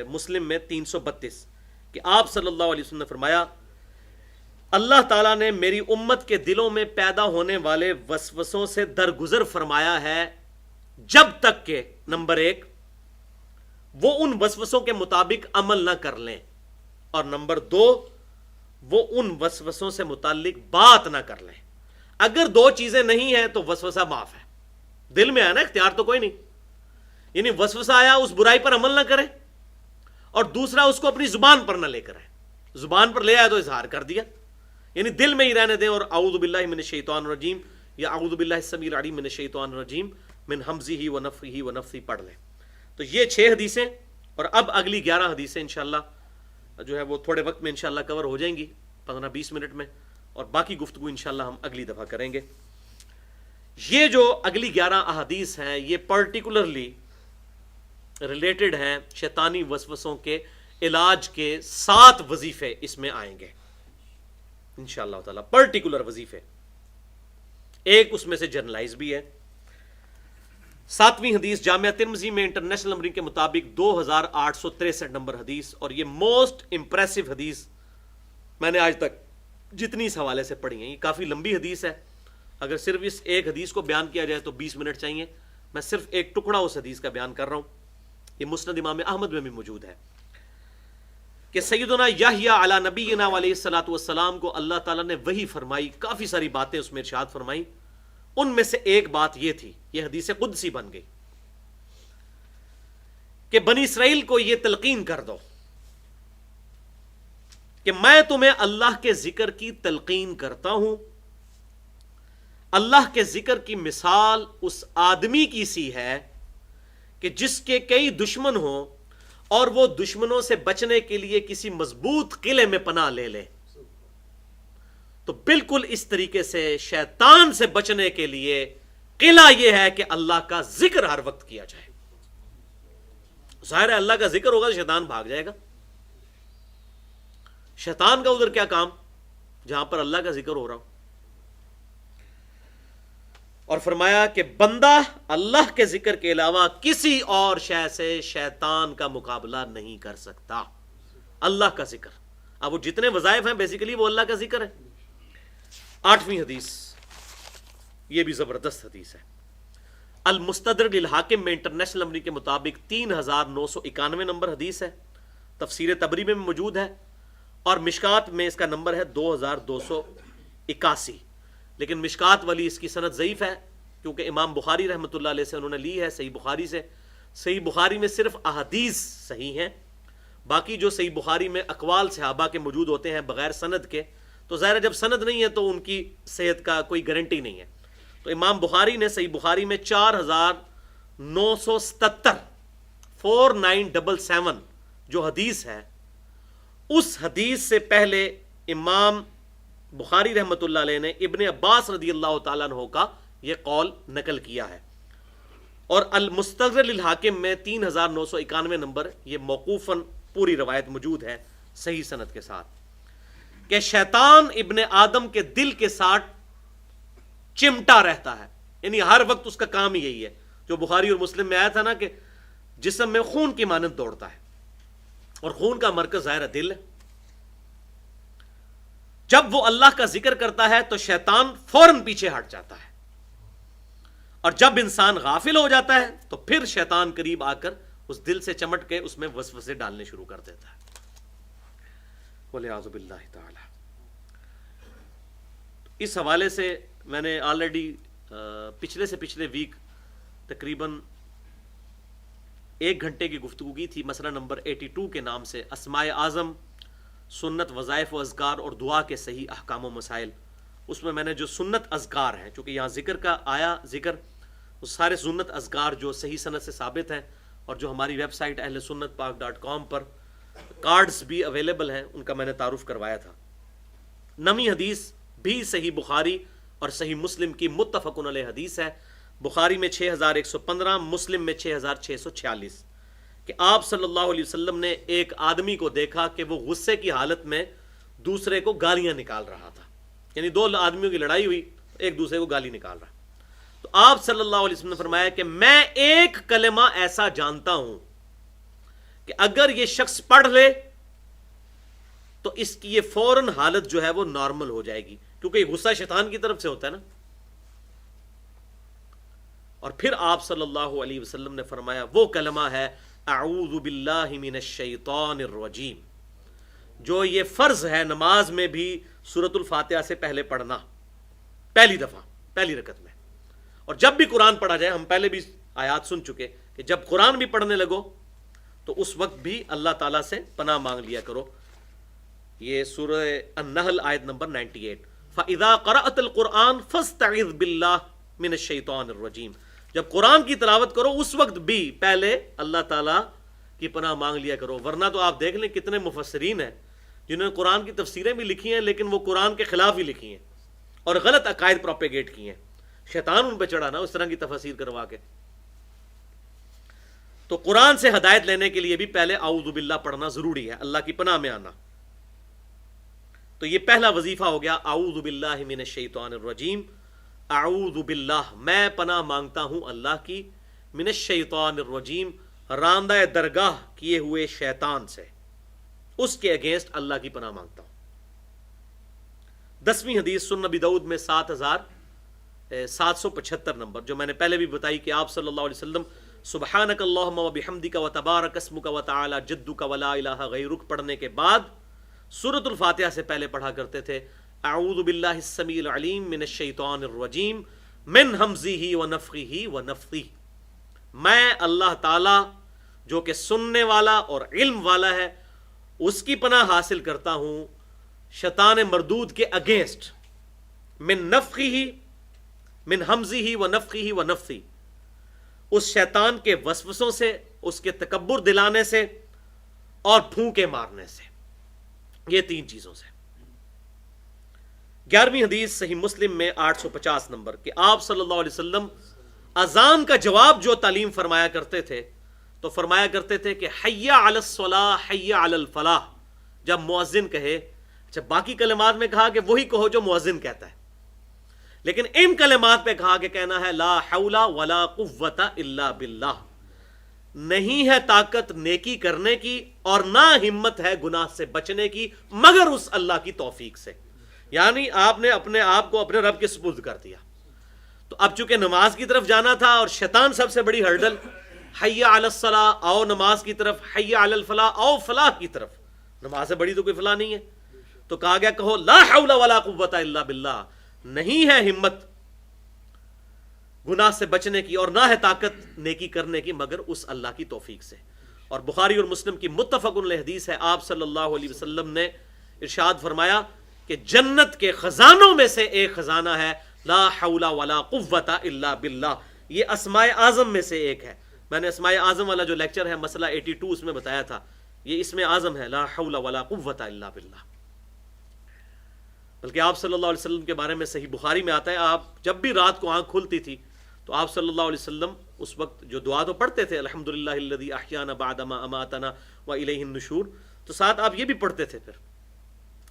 مسلم میں 332 کہ آپ صلی اللہ علیہ وسلم نے فرمایا اللہ تعالیٰ نے میری امت کے دلوں میں پیدا ہونے والے وسوسوں سے درگزر فرمایا ہے جب تک کہ نمبر 1 وہ ان وسوسوں کے مطابق عمل نہ کر لیں, اور نمبر 2 وہ ان وسوسوں سے متعلق بات نہ کر لیں. اگر 2 چیزیں نہیں ہیں تو وسوسہ معاف ہے. دل میں آیا نا, اختیار تو کوئی نہیں, یعنی وسوسہ آیا اس برائی پر عمل نہ کرے, اور دوسرا اس کو اپنی زبان پر نہ لے کر آئے. زبان پر لے آیا تو اظہار کر دیا, یعنی دل میں ہی رہنے دیں, اور اعوذ باللہ من الشیطان الرجیم یا اعوذ باللہ السمیع العلیم من الشیطان الرجیم من ہمزہ ونفخہ ونفثہ پڑھ لیں. تو یہ 6 حدیثیں, اور اب اگلی 11 حدیثیں انشاءاللہ جو ہے وہ تھوڑے وقت میں انشاءاللہ کور ہو جائیں گی, 15-20 منٹ میں, اور باقی گفتگو انشاءاللہ ہم اگلی دفعہ کریں گے. یہ جو اگلی 11 احادیث ہیں یہ پرٹیکولرلی ریلیٹڈ ہیں شیطانی وسوسوں کے علاج کے 7 وظیفے اس میں آئیں گے انشاءاللہ تعالی, پرٹیکولر وظیفے. ایک اس میں سے جرنلائز بھی ہے۔ 7ویں حدیث جامعہ ترمذی میں انٹرنیشنل نمبرنگ کے مطابق 2863 نمبر حدیث، اور یہ موسٹ امپریسو حدیث میں نے آج تک جتنی اس حوالے سے پڑھی ہیں۔ یہ کافی لمبی حدیث ہے، اگر صرف اس ایک حدیث کو بیان کیا جائے تو 20 منٹ چاہیے، میں صرف ایک ٹکڑا اس حدیث کا بیان کر رہا ہوں۔ یہ مسند امام احمد میں بھی موجود ہے کہ سیدنا یحییٰ علی نبینا علیہ الصلوۃ والسلام کو اللہ تعالیٰ نے وحی فرمائی، کافی ساری باتیں اس میں ارشاد فرمائی، ان میں سے ایک بات یہ تھی، یہ حدیث قدسی بن گئی کہ بنی اسرائیل کو یہ تلقین کر دو کہ میں تمہیں اللہ کے ذکر کی تلقین کرتا ہوں۔ اللہ کے ذکر کی مثال اس آدمی کی سی ہے کہ جس کے کئی دشمن ہوں اور وہ دشمنوں سے بچنے کے لیے کسی مضبوط قلعے میں پناہ لے لے، تو بالکل اس طریقے سے شیطان سے بچنے کے لیے قلعہ یہ ہے کہ اللہ کا ذکر ہر وقت کیا جائے۔ ظاہر ہے اللہ کا ذکر ہوگا تو شیطان بھاگ جائے گا، شیطان کا ادھر کیا کام جہاں پر اللہ کا ذکر ہو رہا ہو۔ اور فرمایا کہ بندہ اللہ کے ذکر کے علاوہ کسی اور شے سے شیطان کا مقابلہ نہیں کر سکتا، اللہ کا ذکر۔ اب وہ جتنے وظائف ہیں بیسیکلی وہ اللہ کا ذکر ہے۔ 8ویں حدیث، یہ بھی زبردست حدیث ہے، المستدرک للحاکم میں انٹرنیشنل نمبر کے مطابق 3991 نمبر حدیث ہے، تفسیر تبری میں موجود ہے، اور مشکات میں اس کا نمبر ہے 2281، لیکن مشکات والی اس کی سند ضعیف ہے کیونکہ امام بخاری رحمۃ اللہ علیہ سے انہوں نے لی ہے صحیح بخاری سے۔ صحیح بخاری میں صرف احادیث صحیح ہیں، باقی جو صحیح بخاری میں اقوال صحابہ کے موجود ہوتے ہیں بغیر سند کے، تو ظاہر جب سند نہیں ہے تو ان کی صحت کا کوئی گارنٹی نہیں ہے۔ تو امام بخاری نے صحیح بخاری میں 4977 4977 جو حدیث ہے، اس حدیث سے پہلے امام بخاری رحمۃ اللہ علیہ نے ابن عباس رضی اللہ تعالیٰ عنہ کا یہ قول نقل کیا ہے، اور المستدرک للحاکم میں 3991 نمبر یہ موقوفاً پوری روایت موجود ہے صحیح سند کے ساتھ، کہ شیطان ابن آدم کے دل کے ساتھ چمٹا رہتا ہے، یعنی ہر وقت اس کا کام ہی یہی ہے، جو بخاری اور مسلم میں آیا تھا نا کہ جسم میں خون کی مانند دوڑتا ہے، اور خون کا مرکز ظاہر دل ہے۔ جب وہ اللہ کا ذکر کرتا ہے تو شیطان فوراً پیچھے ہٹ جاتا ہے، اور جب انسان غافل ہو جاتا ہے تو پھر شیطان قریب آ کر اس دل سے چمٹ کے اس میں وسوسے ڈالنے شروع کر دیتا ہے، والعیاذ باللہ تعالی۔ اس حوالے سے میں نے آلریڈی پچھلے سے پچھلے ویک تقریباً 1 گھنٹے کی گفتگو کی تھی، مسئلہ نمبر 82 کے نام سے، اسماء اعظم، سنت، وظائف و اذکار اور دعا کے صحیح احکام و مسائل۔ اس میں نے جو سنت اذکار ہیں، چونکہ یہاں ذکر کا آیا ذکر، وہ سارے سنت اذکار جو صحیح سند سے ثابت ہیں اور جو ہماری ویب سائٹ اہل سنت پاک .com پر کارڈز بھی اویلیبل ہیں، ان کا میں نے تعارف کروایا تھا۔ 9ویں حدیث بھی صحیح بخاری اور صحیح مسلم کی متفقن علیہ حدیث ہے، بخاری میں 6115، مسلم میں 6646، کہ آپ صلی اللہ علیہ وسلم نے ایک آدمی کو دیکھا کہ وہ غصے کی حالت میں دوسرے کو گالیاں نکال رہا تھا، یعنی 2 آدمیوں کی لڑائی ہوئی، ایک دوسرے کو گالی نکال رہا، تو آپ صلی اللہ علیہ وسلم نے فرمایا کہ میں ایک کلمہ ایسا جانتا ہوں کہ اگر یہ شخص پڑھ لے تو اس کی یہ فوراً حالت جو ہے وہ نارمل ہو جائے گی، کیونکہ یہ غصہ شیطان کی طرف سے ہوتا ہے نا۔ اور پھر آپ صلی اللہ علیہ وسلم نے فرمایا وہ کلمہ ہے اعوذ باللہ من الشیطان الرجیم، جو یہ فرض ہے نماز میں بھی سورۃ الفاتحہ سے پہلے پڑھنا، پہلی دفعہ پہلی رکعت میں، اور جب بھی قرآن پڑھا جائے، ہم پہلے بھی آیات سن چکے کہ جب قرآن بھی پڑھنے لگو تو اس وقت بھی اللہ تعالیٰ سے پناہ مانگ لیا کرو۔ یہ سورہ النحل آیت نمبر 98، فَإِذَا قَرَأْتَ الْقُرْآنَ فَاسْتَعِذْ بِاللَّهِ مِنَ الشَّيْطَانِ الرَّجِيمِ، جب قرآن کی تلاوت کرو اس وقت بھی پہلے اللہ تعالیٰ کی پناہ مانگ لیا کرو، ورنہ تو آپ دیکھ لیں کتنے مفسرین ہیں جنہوں نے قرآن کی تفسیریں بھی لکھی ہیں لیکن وہ قرآن کے خلاف ہی لکھی ہیں اور غلط عقائد پروپیگیٹ کی ہیں، شیطان ان پہ چڑھا نا اس طرح کی تفسیر کروا کے۔ تو قرآن سے ہدایت لینے کے لیے بھی پہلے اعوذ باللہ پڑھنا ضروری ہے، اللہ کی پناہ میں آنا۔ تو یہ پہلا وظیفہ ہو گیا اعوذ باللہ من الشیطان الرجیم، اعوذ باللہ میں پناہ مانگتا ہوں اللہ کی، من الشیطان الرجیم راندہ درگاہ کیے ہوئے شیطان سے، اس کے اگینسٹ اللہ کی پناہ مانگتا ہوں۔ 10ویں حدیث سنن نبی داؤد میں 7775 نمبر، جو میں نے پہلے بھی بتائی کہ آپ صلی اللہ علیہ وسلم سبحانک اللہم و بحمدک و تبارک اسمک و تعالی جدک و لا الہ غیرک پڑھنے کے بعد سورۃ الفاتحہ سے پہلے پڑھا کرتے تھے اعوذ باللہ السمیع العلیم من الشیطان الرجیم من ہمزہ و نفخہ و نفثہ، میں اللہ تعالی جو کہ سننے والا اور علم والا ہے اس کی پناہ حاصل کرتا ہوں شیطان مردود کے اگینسٹ، من نفخہ من ہمزہ و نفخہ و نفثہ، اس شیطان کے وسوسوں سے، اس کے تکبر دلانے سے اور پھونکے مارنے سے، یہ 3 چیزوں سے۔ 11ویں حدیث صحیح مسلم میں 850 نمبر کہ آپ صلی اللہ علیہ وسلم اذان کا جواب جو تعلیم فرمایا کرتے تھے تو فرمایا کرتے تھے کہ حی علی الصلاح حی علی الفلاح، جب مؤذن کہے، اچھا باقی کلمات میں کہا کہ وہی کہو جو مؤذن کہتا ہے، لیکن ان کلمات پہ کہا کہ کہنا ہے لا حول ولا قوت الا باللہ، نہیں ہے طاقت نیکی کرنے کی اور نہ ہمت ہے گناہ سے بچنے کی مگر اس اللہ کی توفیق سے، یعنی آپ نے اپنے آپ کو اپنے رب کے سپرد کر دیا۔ تو اب چونکہ نماز کی طرف جانا تھا اور شیطان سب سے بڑی ہرڈل، حی علی الصلاح آؤ نماز کی طرف، حی علی الفلاح آؤ فلاح کی طرف، نماز سے بڑی تو کوئی فلاح نہیں ہے، تو کہا گیا کہو لا حول ولا قوت الا باللہ، نہیں ہے ہمت گناہ سے بچنے کی اور نہ ہے طاقت نیکی کرنے کی مگر اس اللہ کی توفیق سے۔ اور بخاری اور مسلم کی متفق علیہ حدیث ہے، آپ صلی اللہ علیہ وسلم نے ارشاد فرمایا کہ جنت کے خزانوں میں سے ایک خزانہ ہے لا حول ولا قوت الا باللہ، یہ اسماء اعظم میں سے ایک ہے۔ میں نے اسماء اعظم والا جو لیکچر ہے مسئلہ 82 اس میں بتایا تھا، یہ اسم اعظم ہے لا حول ولا قوت الا باللہ۔ بلکہ آپ صلی اللہ علیہ وسلم کے بارے میں صحیح بخاری میں آتا ہے، آپ جب بھی رات کو آنکھ کھلتی تھی تو آپ صلی اللہ علیہ وسلم اس وقت جو دعا تو پڑھتے تھے الحمدللہ الذی احیانا بعد ما اماتنا والیہ النشور، تو ساتھ آپ یہ بھی پڑھتے تھے پھر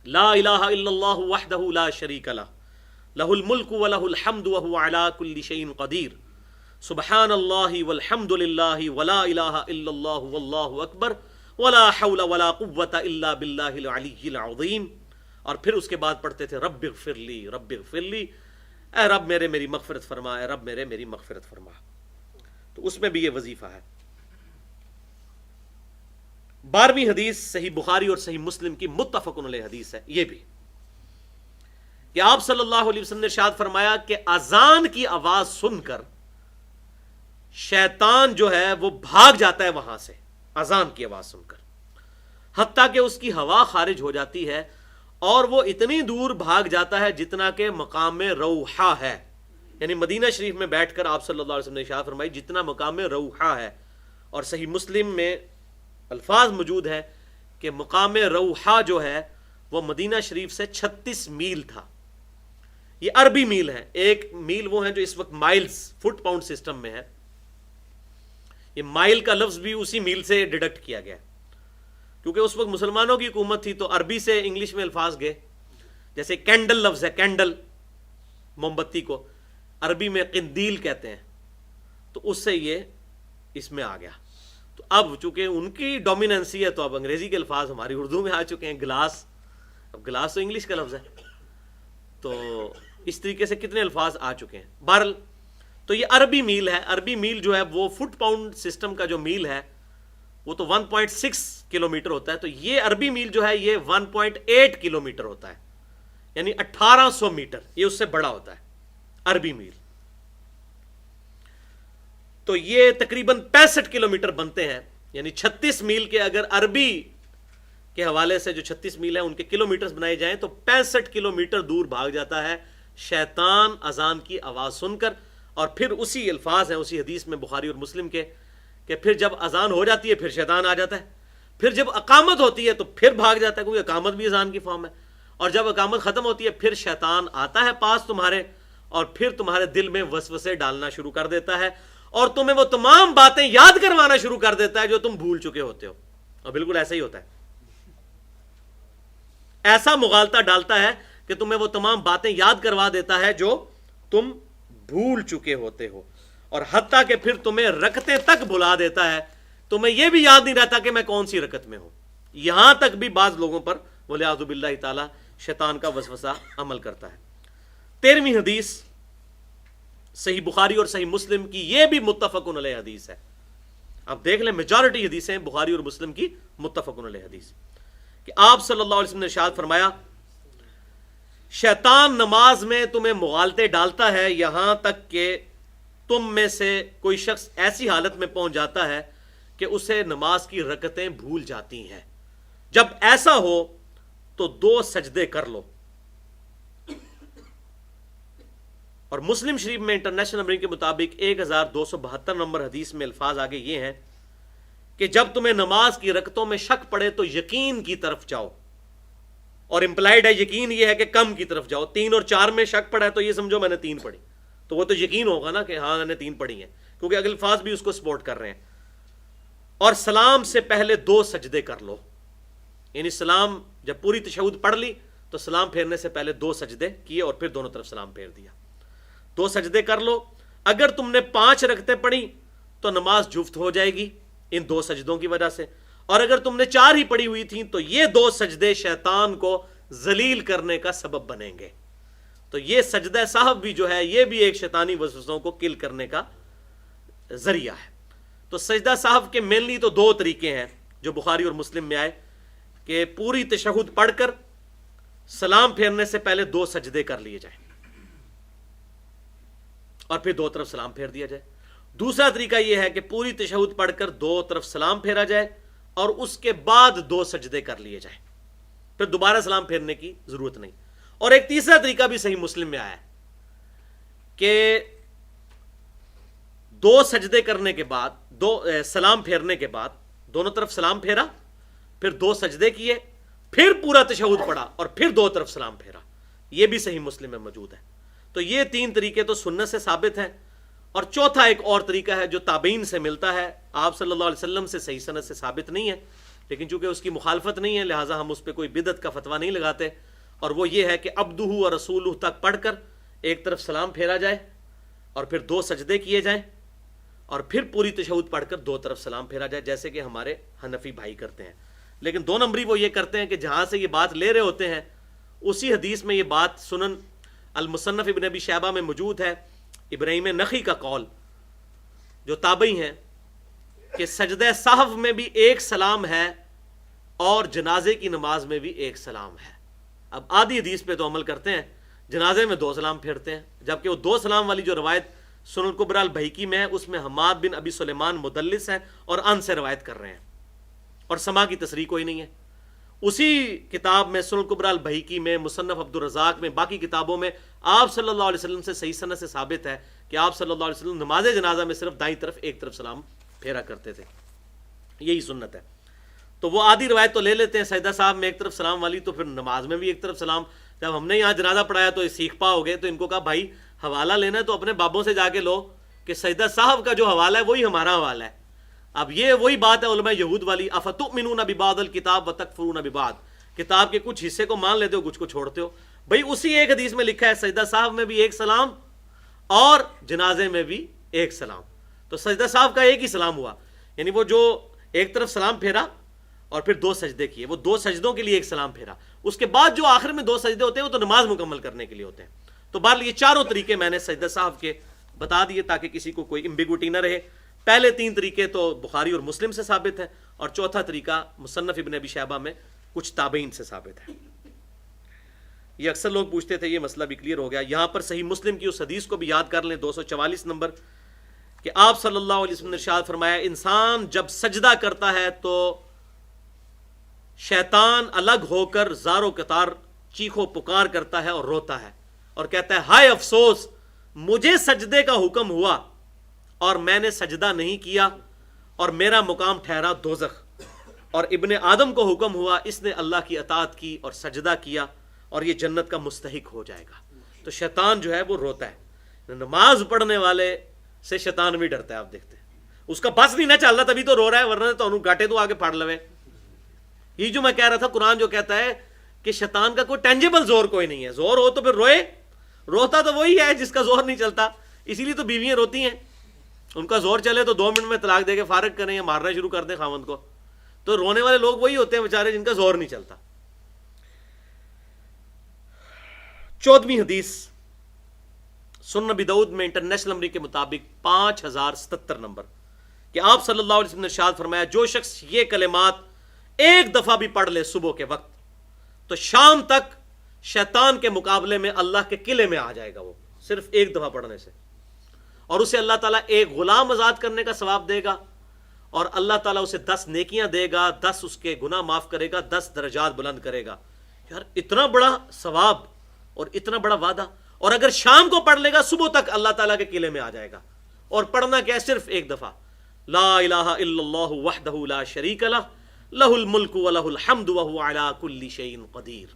لا الہ الا اللہ وحدہ لا شریک لہ لہ الملک ولہ الحمد وہو علی کل شیء قدیر سبحان اللہ والحمد للہ ولا الہ الا اللہ واللہ اکبر ولا حول ولا قوت الا باللہ العلی العظیم۔ اور پھر اس کے بعد پڑھتے تھے رب اغفر لی رب اغفر لی، اے رب میری مغفرت فرما، اے رب میری مغفرت فرما۔ تو اس میں بھی یہ وظیفہ ہے۔ 12ویں حدیث صحیح بخاری اور صحیح مسلم کی متفق علیہ حدیث ہے، یہ بھی کہ آپ صلی اللہ علیہ وسلم نے ارشاد فرمایا کہ اذان کی آواز سن کر شیطان جو ہے وہ بھاگ جاتا ہے وہاں سے، اذان کی آواز سن کر، حتیٰ کہ اس کی ہوا خارج ہو جاتی ہے اور وہ اتنی دور بھاگ جاتا ہے جتنا کہ مقام روحہ ہے، یعنی مدینہ شریف میں بیٹھ کر آپ صلی اللہ علیہ وسلم نے ارشاد فرمائی جتنا مقام روحہ ہے۔ اور صحیح مسلم میں الفاظ موجود ہے کہ مقام روحہ جو ہے وہ مدینہ شریف سے 36 میل تھا، یہ عربی میل ہے، ایک میل وہ ہیں جو اس وقت مائلز فٹ پاؤنڈ سسٹم میں ہے، یہ مائل کا لفظ بھی اسی میل سے ڈیڈکٹ کیا گیا کیونکہ اس وقت مسلمانوں کی حکومت تھی تو عربی سے انگلش میں الفاظ گئے، جیسے کینڈل لفظ ہے، کینڈل موم بتی کو عربی میں قندیل کہتے ہیں، تو اس سے یہ اس میں آ گیا۔ تو اب چونکہ ان کی ڈومیننسی ہے تو اب انگریزی کے الفاظ ہماری اردو میں آ چکے ہیں، گلاس، اب گلاس تو انگلش کا لفظ ہے، تو اس طریقے سے کتنے الفاظ آ چکے ہیں۔ بہرحال تو یہ عربی میل ہے، عربی میل جو ہے وہ فٹ پاؤنڈ سسٹم کا جو میل ہے وہ تو 1.6 کلومیٹر ہوتا ہے، تو یہ عربی میل جو ہے یہ 1.8 کلومیٹر ہوتا ہے، یعنی 1800 میٹر، یہ اس سے بڑا ہوتا ہے عربی میل۔ تو یہ تقریباً 65 کلومیٹر بنتے ہیں، یعنی 36 میل کے اگر عربی کے حوالے سے جو 36 میل ہیں ان کے کلومیٹرز بنائے جائیں تو 65 کلومیٹر دور بھاگ جاتا ہے شیطان اذان کی آواز سن کر۔ اور پھر اسی الفاظ ہیں اسی حدیث میں بخاری اور مسلم کے کہ پھر جب اذان ہو جاتی ہے پھر شیطان آ جاتا ہے، پھر جب اقامت ہوتی ہے تو پھر بھاگ جاتا ہے، کیونکہ اقامت بھی اذان کی فارم ہے، اور جب اقامت ختم ہوتی ہے پھر شیطان آتا ہے پاس تمہارے اور پھر تمہارے دل میں وسوسے ڈالنا شروع کر دیتا ہے اور تمہیں وہ تمام باتیں یاد کروانا شروع کر دیتا ہے جو تم بھول چکے ہوتے ہو۔ اور بالکل ایسا ہی ہوتا ہے، ایسا مغالطہ ڈالتا ہے کہ تمہیں وہ تمام باتیں یاد کروا دیتا ہے جو تم بھول چکے ہوتے ہو، اور حتیٰ کہ پھر تمہیں رکعتیں تک بھلا دیتا ہے، تمہیں یہ بھی یاد نہیں رہتا کہ میں کون سی رکعت میں ہوں. یہاں تک بھی بعض لوگوں پر والعیاذ باللہ تعالی شیطان کا وسوسہ عمل کرتا ہے. 13ویں حدیث صحیح بخاری اور صحیح مسلم کی، یہ بھی متفق علیہ حدیث ہے. اب دیکھ لیں میجارٹی حدیثیں بخاری اور مسلم کی متفق علیہ حدیث، کہ آپ صلی اللہ علیہ وسلم نے ارشاد فرمایا شیطان نماز میں تمہیں مغالطے ڈالتا ہے یہاں تک کہ تم میں سے کوئی شخص ایسی حالت میں پہنچ جاتا ہے کہ اسے نماز کی رکعتیں بھول جاتی ہیں. جب ایسا ہو تو 2 سجدے کر لو. اور مسلم شریف میں انٹرنیشنل نمبرنگ کے مطابق 1272 نمبر حدیث میں الفاظ آگے یہ ہیں کہ جب تمہیں نماز کی رکعتوں میں شک پڑے تو یقین کی طرف جاؤ. اور امپلائڈ ہے یقین یہ ہے کہ کم کی طرف جاؤ. 3 اور 4 میں شک پڑا ہے تو یہ سمجھو میں نے 3 پڑھی، تو وہ تو یقین ہوگا نا کہ ہاں میں نے 3 پڑھی ہیں، کیونکہ اگلے الفاظ بھی اس کو سپورٹ کر رہے ہیں. اور سلام سے پہلے 2 سجدے کر لو. یعنی سلام جب پوری تشہد پڑھ لی تو سلام پھیرنے سے پہلے 2 سجدے کیے اور پھر دونوں طرف سلام پھیر دیا. 2 سجدے کر لو. اگر تم نے 5 رکعتیں پڑھی تو نماز جفت ہو جائے گی ان 2 سجدوں کی وجہ سے، اور اگر تم نے 4 ہی پڑھی ہوئی تھیں تو یہ 2 سجدے شیطان کو ذلیل کرنے کا سبب بنیں گے. تو یہ سجدہ صاحب بھی جو ہے یہ بھی ایک شیطانی وسوسوں کو کل کرنے کا ذریعہ ہے. تو سجدہ صاحب کے مینلی تو 2 طریقے ہیں جو بخاری اور مسلم میں آئے کہ پوری تشہد پڑھ کر سلام پھیرنے سے پہلے 2 سجدے کر لیے جائیں اور پھر 2 طرف سلام پھیر دیا جائے. دوسرا طریقہ یہ ہے کہ پوری تشہد پڑھ کر 2 طرف سلام پھیرا جائے اور اس کے بعد 2 سجدے کر لیے جائیں، پھر دوبارہ سلام پھیرنے کی ضرورت نہیں. اور ایک تیسرا طریقہ بھی صحیح مسلم میں آیا ہے کہ 2 سجدے کرنے کے بعد 2 سلام پھیرنے کے بعد دونوں طرف سلام پھیرا، پھر 2 سجدے کیے، پھر پورا تشہد پڑھا اور پھر 2 طرف سلام پھیرا. یہ بھی صحیح مسلم میں موجود ہے. تو یہ 3 طریقے تو سنت سے ثابت ہیں. اور چوتھا ایک اور طریقہ ہے جو تابعین سے ملتا ہے، آپ صلی اللہ علیہ وسلم سے صحیح سند سے ثابت نہیں ہے، لیکن چونکہ اس کی مخالفت نہیں ہے لہٰذا ہم اس پہ کوئی بدعت کا فتویٰ نہیں لگاتے. اور وہ یہ ہے کہ عبدہ و رسولہ تک پڑھ کر ایک طرف سلام پھیرا جائے اور پھر 2 سجدے کیے جائیں اور پھر پوری تشہد پڑھ کر 2 طرف سلام پھیرا جائے، جیسے کہ ہمارے حنفی بھائی کرتے ہیں. لیکن 2 نمبری وہ یہ کرتے ہیں کہ جہاں سے یہ بات لے رہے ہوتے ہیں اسی حدیث میں یہ بات سنن المصنف ابن ابی شیبہ میں موجود ہے، ابراہیم نخعی کا قول جو تابعی ہیں، کہ سجدہ سہو میں بھی 1 سلام ہے اور جنازے کی نماز میں بھی 1 سلام ہے. اب آدھی حدیث پہ تو عمل کرتے ہیں، جنازے میں 2 سلام پھیرتے ہیں، جبکہ وہ 2 سلام والی جو روایت سنن الکبریٰ البیہقی میں ہے اس میں حماد بن ابی سلیمان مدلس ہے اور ان سے روایت کر رہے ہیں اور سما کی تصریح کوئی نہیں ہے. اسی کتاب میں سنن الکبریٰ البیہقی میں، مصنف عبد الرزاق میں، باقی کتابوں میں آپ صلی اللہ علیہ وسلم سے صحیح سند سے ثابت ہے کہ آپ صلی اللہ علیہ وسلم نماز جنازہ میں صرف دائیں طرف ایک طرف سلام پھیرا کرتے تھے. یہی سنت ہے. تو وہ آدھی روایت تو لے لیتے ہیں سجدہ صاحب میں ایک طرف سلام والی، تو پھر نماز میں بھی ایک طرف سلام. جب ہم نے یہاں جنازہ پڑھایا تو سیکھ پا ہو گئے، تو ان کو کہا بھائی حوالہ لینا ہے تو اپنے بابوں سے جا کے لو کہ سجدہ صاحب کا جو حوالہ ہے وہی ہمارا حوالہ ہے. اب یہ وہی بات ہے علماء یہود والی، افتؤمنون ببعض الکتاب وتکفرون ببعض، کتاب کے کچھ حصے کو مان لیتے ہو کچھ کو چھوڑتے ہو. بھائی اسی ایک حدیث میں لکھا ہے سجدہ صاحب میں بھی 1 سلام اور جنازے میں بھی 1 سلام. تو سجدہ صاحب کا ایک ہی سلام ہوا، یعنی وہ جو ایک طرف سلام پھیرا اور پھر 2 سجدے کیے، وہ 2 سجدوں کے لیے 1 سلام پھیرا. اس کے بعد جو آخر میں 2 سجدے ہوتے ہیں وہ تو نماز مکمل کرنے کے لیے ہوتے ہیں. تو بہرحال یہ چاروں طریقے میں نے سجدہ صاحب کے بتا دیے تاکہ کسی کو کوئی امبیگوٹی نہ رہے. پہلے 3 طریقے تو بخاری اور مسلم سے ثابت ہے اور چوتھا طریقہ مصنف ابن ابی شیبہ میں کچھ تابعین سے ثابت ہے. یہ اکثر لوگ پوچھتے تھے، یہ مسئلہ بھی کلیئر ہو گیا. یہاں پر صحیح مسلم کی اس حدیث کو بھی یاد کر لیں، 244 نمبر، کہ آپ صلی اللہ علیہ وسلم نے ارشاد فرمایا انسان جب سجدہ کرتا ہے تو شیطان الگ ہو کر زار و قطار چیخو پکار کرتا ہے اور روتا ہے اور کہتا ہے ہائے افسوس، مجھے سجدے کا حکم ہوا اور میں نے سجدہ نہیں کیا اور میرا مقام ٹھہرا دوزخ، اور ابن آدم کو حکم ہوا اس نے اللہ کی اطاعت کی اور سجدہ کیا اور یہ جنت کا مستحق ہو جائے گا. تو شیطان جو ہے وہ روتا ہے. نماز پڑھنے والے سے شیطان بھی ڈرتا ہے. آپ دیکھتے ہیں اس کا بس نہیں نہ چل رہا تبھی تو رو رہا ہے، ورنہ تو انہوں گاٹے تو آگے پھاڑ لوے. یہ جو میں کہہ رہا تھا قرآن جو کہتا ہے کہ شیطان کا کوئی ٹینجیبل زور کوئی نہیں ہے، زور ہو تو پھر روئے، روتا تو وہی ہے جس کا زور نہیں چلتا. اسی لیے تو بیویاں روتی ہیں، ان کا زور چلے تو 2 منٹ میں طلاق دے کے فارغ کریں یا مارنا شروع کر دیں خاوند کو، تو رونے والے لوگ وہی ہوتے ہیں بیچارے جن کا زور نہیں چلتا۔ 14ویں حدیث سنن نبی داؤد میں انٹرنیشنل نمبر کے مطابق 5077 نمبر، کہ آپ صلی اللہ علیہ وسلم نے ارشاد فرمایا جو شخص یہ کلمات ایک دفعہ بھی پڑھ لے صبح کے وقت تو شام تک شیطان کے مقابلے میں اللہ کے قلعے میں آ جائے گا، وہ صرف ایک دفعہ پڑھنے سے، اور اسے اللہ تعالیٰ ایک غلام آزاد کرنے کا ثواب دے گا، اور اللہ تعالیٰ اسے 10 نیکیاں دے گا، 10 اس کے گناہ معاف کرے گا، 10 درجات بلند کرے گا۔ یار اتنا بڑا ثواب اور اتنا بڑا وعدہ، اور اگر شام کو پڑھ لے گا صبح تک اللہ تعالیٰ کے قلعے میں آ جائے گا۔ اور پڑھنا کیا ہے؟ صرف ایک دفعہ، لا الہ الا اللہ وحدہ لا شریک لہ لہ الملک ولہ الحمد وہو علی کل شیء قدیر۔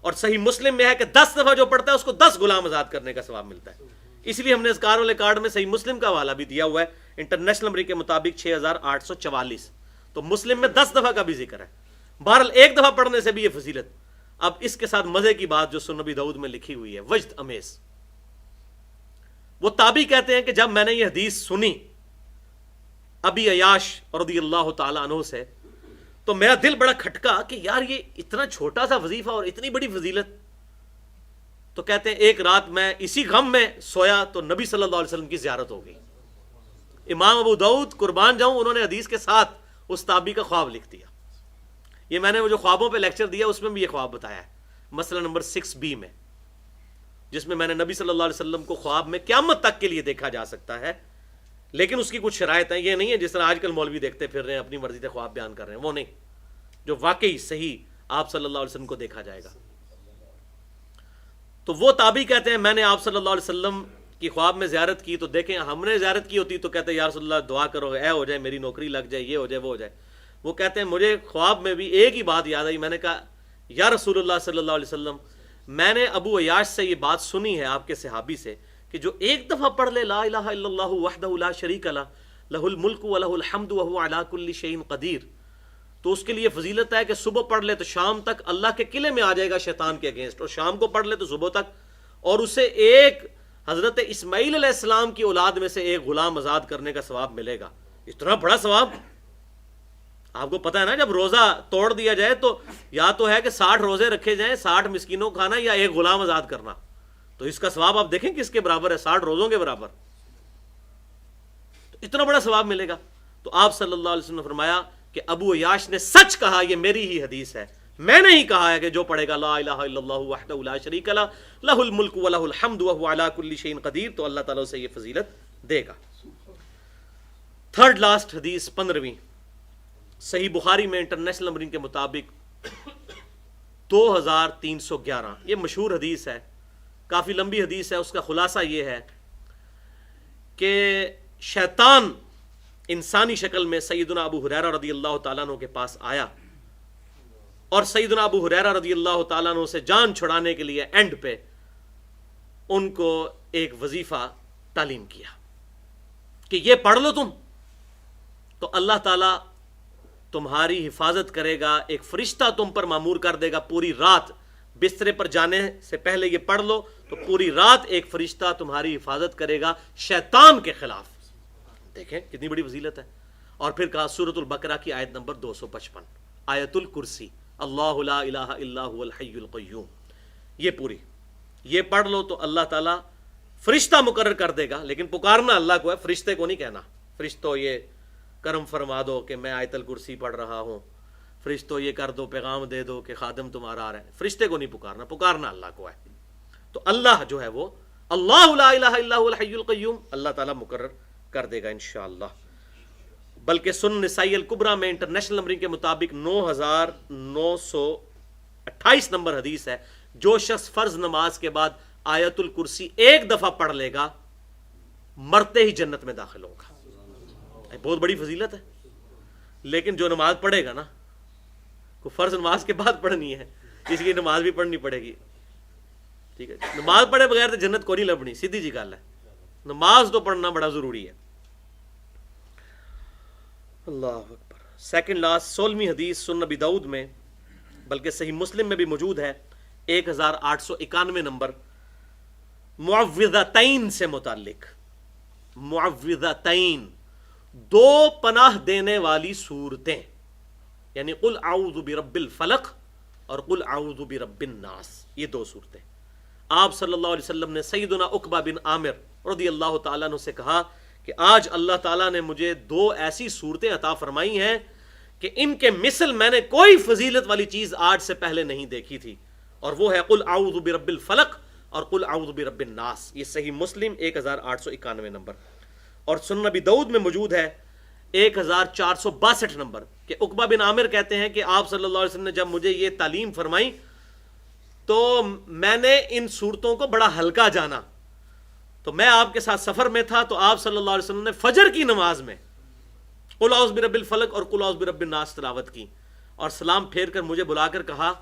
اور صحیح مسلم میں ہے کہ 10 دفعہ جو پڑھتا ہے اس کو 10 غلام آزاد کرنے کا ثواب ملتا ہے۔ اس لیے ہم نے اذکار والے کارڈ میں صحیح مسلم کا حوالہ بھی دیا ہوا ہے، انٹرنیشنل نمبر کے مطابق 6844، تو مسلم میں 10 دفعہ کا بھی ذکر ہے۔ بہرحال ایک دفعہ پڑھنے سے بھی یہ فضیلت۔ اب اس کے ساتھ مزے کی بات جو سنن نبی داؤد میں لکھی ہوئی ہے، وجد امیز۔ وہ تابعی کہتے ہیں کہ جب میں نے یہ حدیث سنی ابی عیاش رضی اللہ تعالیٰ عنہ سے، تو میرا دل بڑا کھٹکا کہ یار یہ اتنا چھوٹا سا وظیفہ اور اتنی بڑی فضیلت۔ تو کہتے ہیں ایک رات میں اسی غم میں سویا تو نبی صلی اللہ علیہ وسلم کی زیارت ہو گئی۔ امام ابو داؤد قربان جاؤں، انہوں نے حدیث کے ساتھ اس تابعی کا خواب لکھ دیا۔ یہ میں نے وہ جو خوابوں پہ لیکچر دیا اس میں بھی یہ خواب بتایا ہے، مسئلہ نمبر 6B میں، جس میں میں نے نبی صلی اللہ علیہ وسلم کو خواب میں قیامت تک کے لیے دیکھا جا سکتا ہے، لیکن اس کی کچھ شرائط ہیں۔ یہ نہیں ہے جس طرح آج کل مولوی دیکھتے پھر رہے ہیں، اپنی مرضی سے خواب بیان کر رہے ہیں، وہ نہیں، جو واقعی صحیح آپ صلی اللہ علیہ وسلم کو دیکھا جائے گا۔ تو وہ تابعی کہتے ہیں میں نے آپ صلی اللہ علیہ وسلم کی خواب میں زیارت کی، تو دیکھیں ہم نے زیارت کی ہوتی تو کہتے ہیں یا رسول اللہ دعا کرو، اے ہو جائے میری نوکری لگ جائے، یہ ہو جائے وہ ہو جائے۔ وہ کہتے ہیں مجھے خواب میں بھی ایک ہی بات یاد آئی، میں نے کہا یا رسول اللہ صلی اللہ علیہ وسلم، میں نے ابو عیاش سے یہ بات سنی ہے آپ کے صحابی سے کہ جو ایک دفعہ پڑھ لے لا الہ الا اللہ وحدہ لا شریک لہ لہ الملک ولہ الحمد وہو علی کل شیء قدیر، تو اس کے لیے فضیلت ہے کہ صبح پڑھ لے تو شام تک اللہ کے قلعے میں آ جائے گا شیطان کے اگینسٹ، اور شام کو پڑھ لے تو صبح تک، اور اسے ایک حضرت اسماعیل علیہ السلام کی اولاد میں سے ایک غلام آزاد کرنے کا ثواب ملے گا۔ اتنا بڑا ثواب! آپ کو پتا ہے نا جب روزہ توڑ دیا جائے تو یا تو ہے کہ 60 روزے رکھے جائیں، 60 مسکینوں کو کھانا، یا ایک غلام آزاد کرنا، تو اس کا ثواب آپ دیکھیں کس کے برابر ہے، 60 روزوں کے برابر، تو اتنا بڑا ثواب ملے گا۔ تو آپ صلی اللہ علیہ وسلم نے فرمایا کہ ابو عیاش نے سچ کہا، یہ میری ہی حدیث ہے، میں نے ہی کہا ہے کہ جو پڑھے گا لا الہ الا اللہ وحدہ لا شریک لہ لہ الملک ولہ الحمد وہو علی کل شیء قدیر، تو اللہ تعالیٰ اسے یہ فضیلت دے گا۔ تھرڈ لاسٹ حدیث 15ویں، صحیح بخاری میں انٹرنیشنل نمبرنگ کے مطابق 2311، یہ مشہور حدیث ہے، کافی لمبی حدیث ہے۔ اس کا خلاصہ یہ ہے کہ شیطان انسانی شکل میں سیدنا ابو ہریرہ رضی اللہ تعالیٰ عنہ کے پاس آیا، اور سیدنا ابو ہریرہ رضی اللہ تعالیٰ عنہ سے جان چھڑانے کے لیے اینڈ پہ ان کو ایک وظیفہ تعلیم کیا کہ یہ پڑھ لو تم تو اللہ تعالیٰ تمہاری حفاظت کرے گا، ایک فرشتہ تم پر مامور کر دے گا، پوری رات بسترے پر جانے سے پہلے یہ پڑھ لو تو پوری رات ایک فرشتہ تمہاری حفاظت کرے گا شیطان کے خلاف۔ دیکھیں کتنی بڑی فضیلت ہے۔ اور پھر کہا سورۃ البقرہ کی آیت نمبر 255، آیت الکرسی، اللہ لا الہ الا هو الحی القیوم، یہ پوری یہ پڑھ لو تو اللہ تعالیٰ فرشتہ مقرر کر دے گا، لیکن پکارنا اللہ کو ہے، فرشتے کو نہیں کہنا فرشتوں یہ کرم فرما دو کہ میں آیت الکرسی پڑھ رہا ہوں، فرشتوں یہ کر دو پیغام دے دو کہ خادم تمہارا آ رہا ہے، فرشتے کو نہیں پکارنا، پکارنا اللہ کو ہے۔ تو اللہ جو ہے وہ اللہ لا الہ الا هو الحی القیوم، اللہ تعالیٰ مقرر کر دے گا انشاءاللہ۔ بلکہ سنن نسائی الکبریٰ میں انٹرنیشنل نمبرنگ کے مطابق 9928 نمبر حدیث ہے، جو شخص فرض نماز کے بعد آیت الکرسی ایک دفعہ پڑھ لے گا مرتے ہی جنت میں داخل ہوگا۔ بہت بڑی فضیلت ہے، لیکن جو نماز پڑھے گا نا، کو فرض نماز کے بعد پڑھنی ہے، اس لیے نماز بھی پڑھنی پڑے گی، ٹھیک ہے؟ نماز پڑھے بغیر تو جنت کو نہیں لبنی، سیدھی جی گل ہے، نماز تو پڑھنا بڑا ضروری ہے۔ اللہ اکبر۔ سیکنڈ لاسٹ 16ویں حدیث سنن نبی داؤد میں، بلکہ صحیح مسلم میں بھی موجود ہے، 1891 نمبر، معوذتین سے متعلق، معوذتین دو پناہ دینے والی صورتیں، یعنی قل اعوذ برب الفلق اور قل اعوذ برب الناس، یہ دو صورتیں آپ صلی اللہ علیہ وسلم نے سیدنا عقبہ بن عامر رضی اللہ تعالیٰ عنہ سے کہا کہ آج اللہ تعالیٰ نے مجھے دو ایسی صورتیں عطا فرمائی ہیں کہ ان کے مثل میں نے کوئی فضیلت والی چیز آج سے پہلے نہیں دیکھی تھی، اور وہ ہے قل اعوذ برب الفلق اور قل اعوذ برب الناس۔ یہ صحیح مسلم 1891 نمبر، اور سنن نبی داؤد میں موجود ہے 1462 نمبر، کہ عقبہ بن عامر کہتے ہیں کہ آپ صلی اللہ علیہ وسلم نے جب مجھے یہ تعلیم فرمائی تو میں نے ان صورتوں کو بڑا ہلکا جانا، تو میں آپ کے ساتھ سفر میں تھا تو آپ صلی اللہ علیہ وسلم نے فجر کی نماز میں قل اعوذ برب الفلق اور قل اعوذ برب الناس تلاوت کی، اور سلام پھیر کر مجھے بلا کر کہا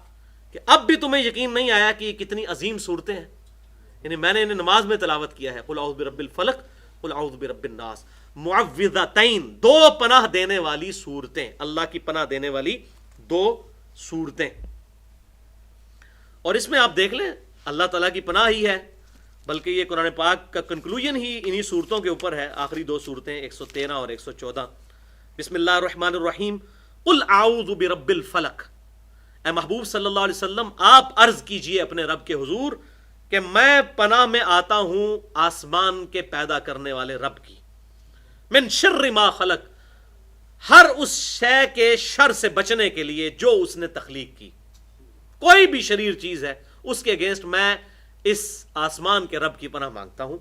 کہ اب بھی تمہیں یقین نہیں آیا کہ یہ کتنی عظیم صورتیں ہیں، یعنی میں نے انہیں نماز میں تلاوت کیا ہے، قل اعوذ برب الفلق قل اعوذ برب الناس، معوذتین دو پناہ دینے والی صورتیں، اللہ کی پناہ دینے والی دو صورتیں۔ اور اس میں آپ دیکھ لیں اللہ تعالیٰ کی پناہ ہی ہے، بلکہ یہ قرآن پاک کا کنکلوژن ہی انہی صورتوں کے اوپر ہے، آخری دو صورتیں 113 اور 114۔ بسم اللہ الرحمن الرحیم، قل اعوذ برب الفلق، اے محبوب صلی اللہ علیہ وسلم آپ عرض کیجئے اپنے رب کے حضور کہ میں پناہ میں آتا ہوں آسمان کے پیدا کرنے والے رب کی، من شر ما خلق، ہر اس شے کے شر سے بچنے کے لیے جو اس نے تخلیق کی، کوئی بھی شریر چیز ہے اس کے اگینسٹ میں اس آسمان کے رب کی پناہ مانگتا ہوں۔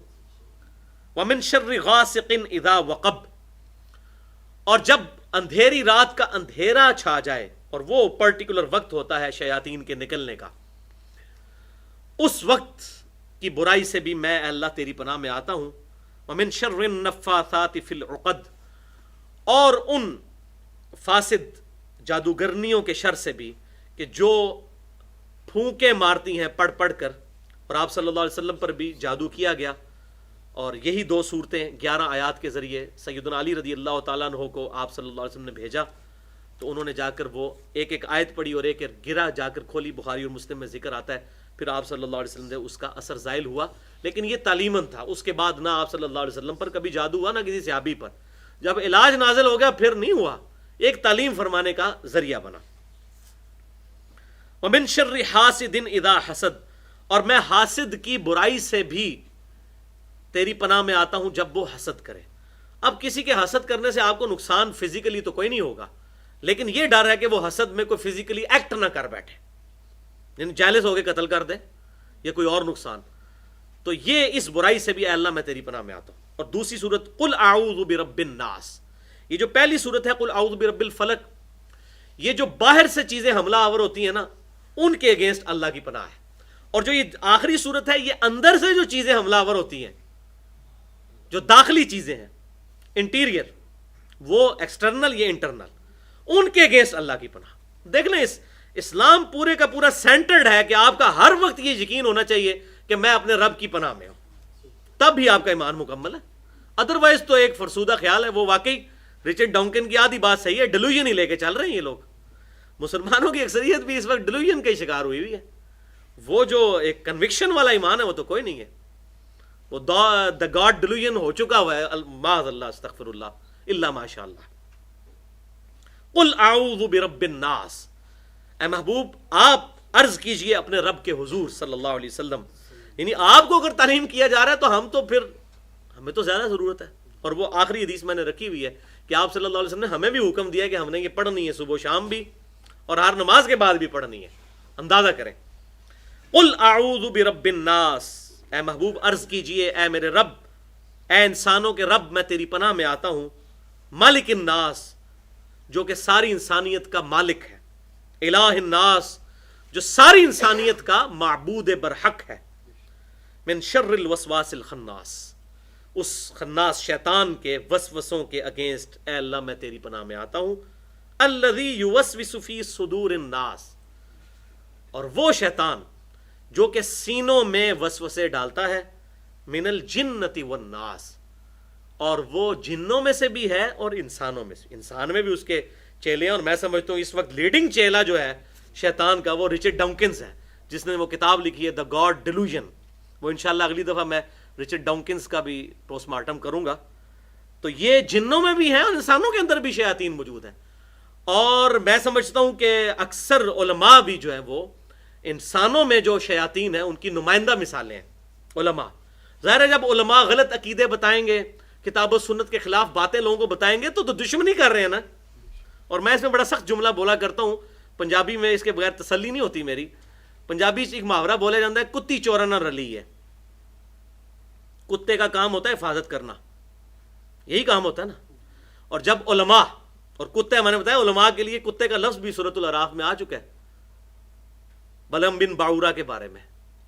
ومن شر غاسق اذا وقب، اور جب اندھیری رات کا اندھیرا چھا جائے، اور وہ پرٹیکولر وقت ہوتا ہے شیاطین کے نکلنے کا، اس وقت کی برائی سے بھی میں اے اللہ تیری پناہ میں آتا ہوں۔ ومن شر النفاثات فی العقد، اور ان فاسد جادوگرنیوں کے شر سے بھی کہ جو پھونکے مارتی ہیں پڑھ پڑھ کر، اور آپ صلی اللہ علیہ وسلم پر بھی جادو کیا گیا، اور یہی دو صورتیں 11 آیات کے ذریعے سیدنا علی رضی اللہ تعالیٰ عنہ کو آپ صلی اللہ علیہ وسلم نے بھیجا، تو انہوں نے جا کر وہ ایک ایک آیت پڑھی اور ایک ایک گرہ جا کر کھولی، بخاری اور مسلم میں ذکر آتا ہے، پھر آپ صلی اللہ علیہ وسلم سے اس کا اثر زائل ہوا، لیکن یہ تعلیماً تھا، اس کے بعد نہ آپ صلی اللہ علیہ وسلم پر کبھی جادو ہوا نہ کسی صحابی پر، جب علاج نازل ہو گیا پھر نہیں ہوا، ایک تعلیم فرمانے کا ذریعہ بنا۔ ومن شر حاسد اذا حسد، اور میں حاسد کی برائی سے بھی تیری پناہ میں آتا ہوں جب وہ حسد کرے۔ اب کسی کے حسد کرنے سے آپ کو نقصان فزیکلی تو کوئی نہیں ہوگا، لیکن یہ ڈر ہے کہ وہ حسد میں کوئی فزیکلی ایکٹ نہ کر بیٹھے، یعنی جالس ہو کے قتل کر دے یا کوئی اور نقصان، تو یہ اس برائی سے بھی اے اللہ میں تیری پناہ میں آتا ہوں۔ اور دوسری صورت قل اعوذ برب الناس، یہ جو پہلی صورت ہے قل اعوذ برب الفلق، یہ جو باہر سے چیزیں حملہ آور ہوتی ہیں نا ان کے اگینسٹ اللہ کی پناہ ہے، اور جو یہ آخری صورت ہے یہ اندر سے جو چیزیں حملہ آور ہوتی ہیں، جو داخلی چیزیں ہیں انٹیریئر، وہ ایکسٹرنل یہ انٹرنل، ان کے اگینسٹ اللہ کی پناہ۔ دیکھ لیں اسلام پورے کا پورا سینٹرڈ ہے کہ آپ کا ہر وقت یہ یقین ہونا چاہیے کہ میں اپنے رب کی پناہ میں ہوں، تب ہی آپ کا ایمان مکمل ہے، ادروائز تو ایک فرسودہ خیال ہے۔ وہ واقعی رچرڈ ڈانکن کی آدھی بات صحیح ہے، ڈیلوژن ہی لے کے چل رہے ہیں یہ لوگ، مسلمانوں کی اکثریت بھی اس وقت ڈیلوژن کا شکار ہوئی ہوئی ہے، وہ جو ایک کنوکشن والا ایمان ہے وہ تو کوئی نہیں ہے، وہ دا گاڈ ڈیلوژن ہو چکا ہوا ہے، معاذ اللہ استغفر اللہ الا ماشاء اللہ۔ قل اعوذ برب الناس، اے محبوب آپ عرض کیجئے اپنے رب کے حضور صلی اللہ علیہ وسلم، یعنی آپ کو اگر تعلیم کیا جا رہا ہے تو ہم تو پھر ہمیں تو زیادہ ضرورت ہے۔ اور وہ آخری حدیث میں نے رکھی ہوئی ہے کہ آپ صلی اللہ علیہ وسلم نے ہمیں بھی حکم دیا کہ ہم نے یہ پڑھنی ہے صبح و شام بھی، اور ہر نماز کے بعد بھی پڑھنی ہے، اندازہ کریں۔ قل اعوذ برب الناس، اے محبوب عرض کیجئے اے میرے رب، اے انسانوں کے رب میں تیری پناہ میں آتا ہوں، مالک الناس جو کہ ساری انسانیت کا مالک ہے، الہ الناس جو ساری انسانیت کا معبود برحق ہے، من شر الوسواس الخناس اس خناس شیطان کے وسوسوں کے اگینسٹ اے اللہ میں تیری پناہ میں آتا ہوں، الذی یوسوس فی صدور الناس اور وہ شیطان جو کہ سینوں میں وسوسے ڈالتا ہے، من الجنۃ والناس اور وہ جنوں میں سے بھی ہے اور انسانوں میں سے، انسان میں بھی اس کے چیلے ہیں، اور میں سمجھتا ہوں اس وقت لیڈنگ چیلا جو ہے شیطان کا وہ رچرڈ ڈانکنز ہے، جس نے وہ کتاب لکھی ہے دا گاڈ ڈیلوژن، وہ انشاءاللہ اگلی دفعہ میں رچرڈ ڈاؤکنز کا بھی پوسٹ مارٹم کروں گا. تو یہ جنوں میں بھی ہیں اور انسانوں کے اندر بھی شیاطین موجود ہیں. اور میں سمجھتا ہوں کہ اکثر علماء بھی جو ہیں وہ انسانوں میں جو شیاطین ہیں ان کی نمائندہ مثالیں ہیں علماء. ظاہر ہے جب علماء غلط عقیدے بتائیں گے, کتاب و سنت کے خلاف باتیں لوگوں کو بتائیں گے تو دشمنی کر رہے ہیں نا. اور میں اس میں بڑا سخت جملہ بولا کرتا ہوں, پنجابی میں اس کے بغیر تسلی نہیں ہوتی میری. پنجابی سے ایک محاورہ بولا جاتا ہے, کتی چورا نہ رلی ہے. کتے کا کام ہوتا ہے حفاظت کرنا, یہی کام ہوتا ہے نا. اور جب علماء اور کتے, میں نے بتایا علماء کے لیے کتے کا لفظ بھی سورۃ الاعراف میں آ چکا ہے بلم بن باورا کے بارے میں,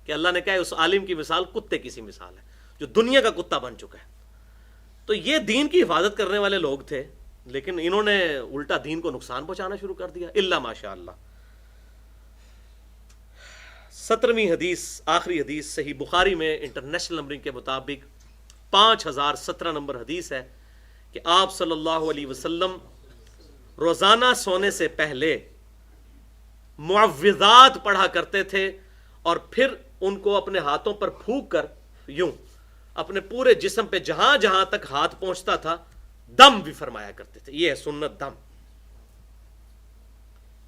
کہ اللہ نے کہا ہے اس عالم کی مثال کتے کی سی مثال ہے جو دنیا کا کتا بن چکا ہے. تو یہ دین کی حفاظت کرنے والے لوگ تھے, لیکن انہوں نے الٹا دین کو نقصان پہنچانا شروع کر دیا. الا ماشاء اللہ. 17ویں حدیث, آخری حدیث صحیح بخاری میں انٹرنیشنل نمبرنگ کے مطابق 5017 نمبر حدیث ہے کہ آپ صلی اللہ علیہ وسلم روزانہ سونے سے پہلے معوذات پڑھا کرتے تھے اور پھر ان کو اپنے ہاتھوں پر پھونک کر یوں اپنے پورے جسم پہ جہاں جہاں تک ہاتھ پہنچتا تھا دم بھی فرمایا کرتے تھے. یہ ہے سنت دم.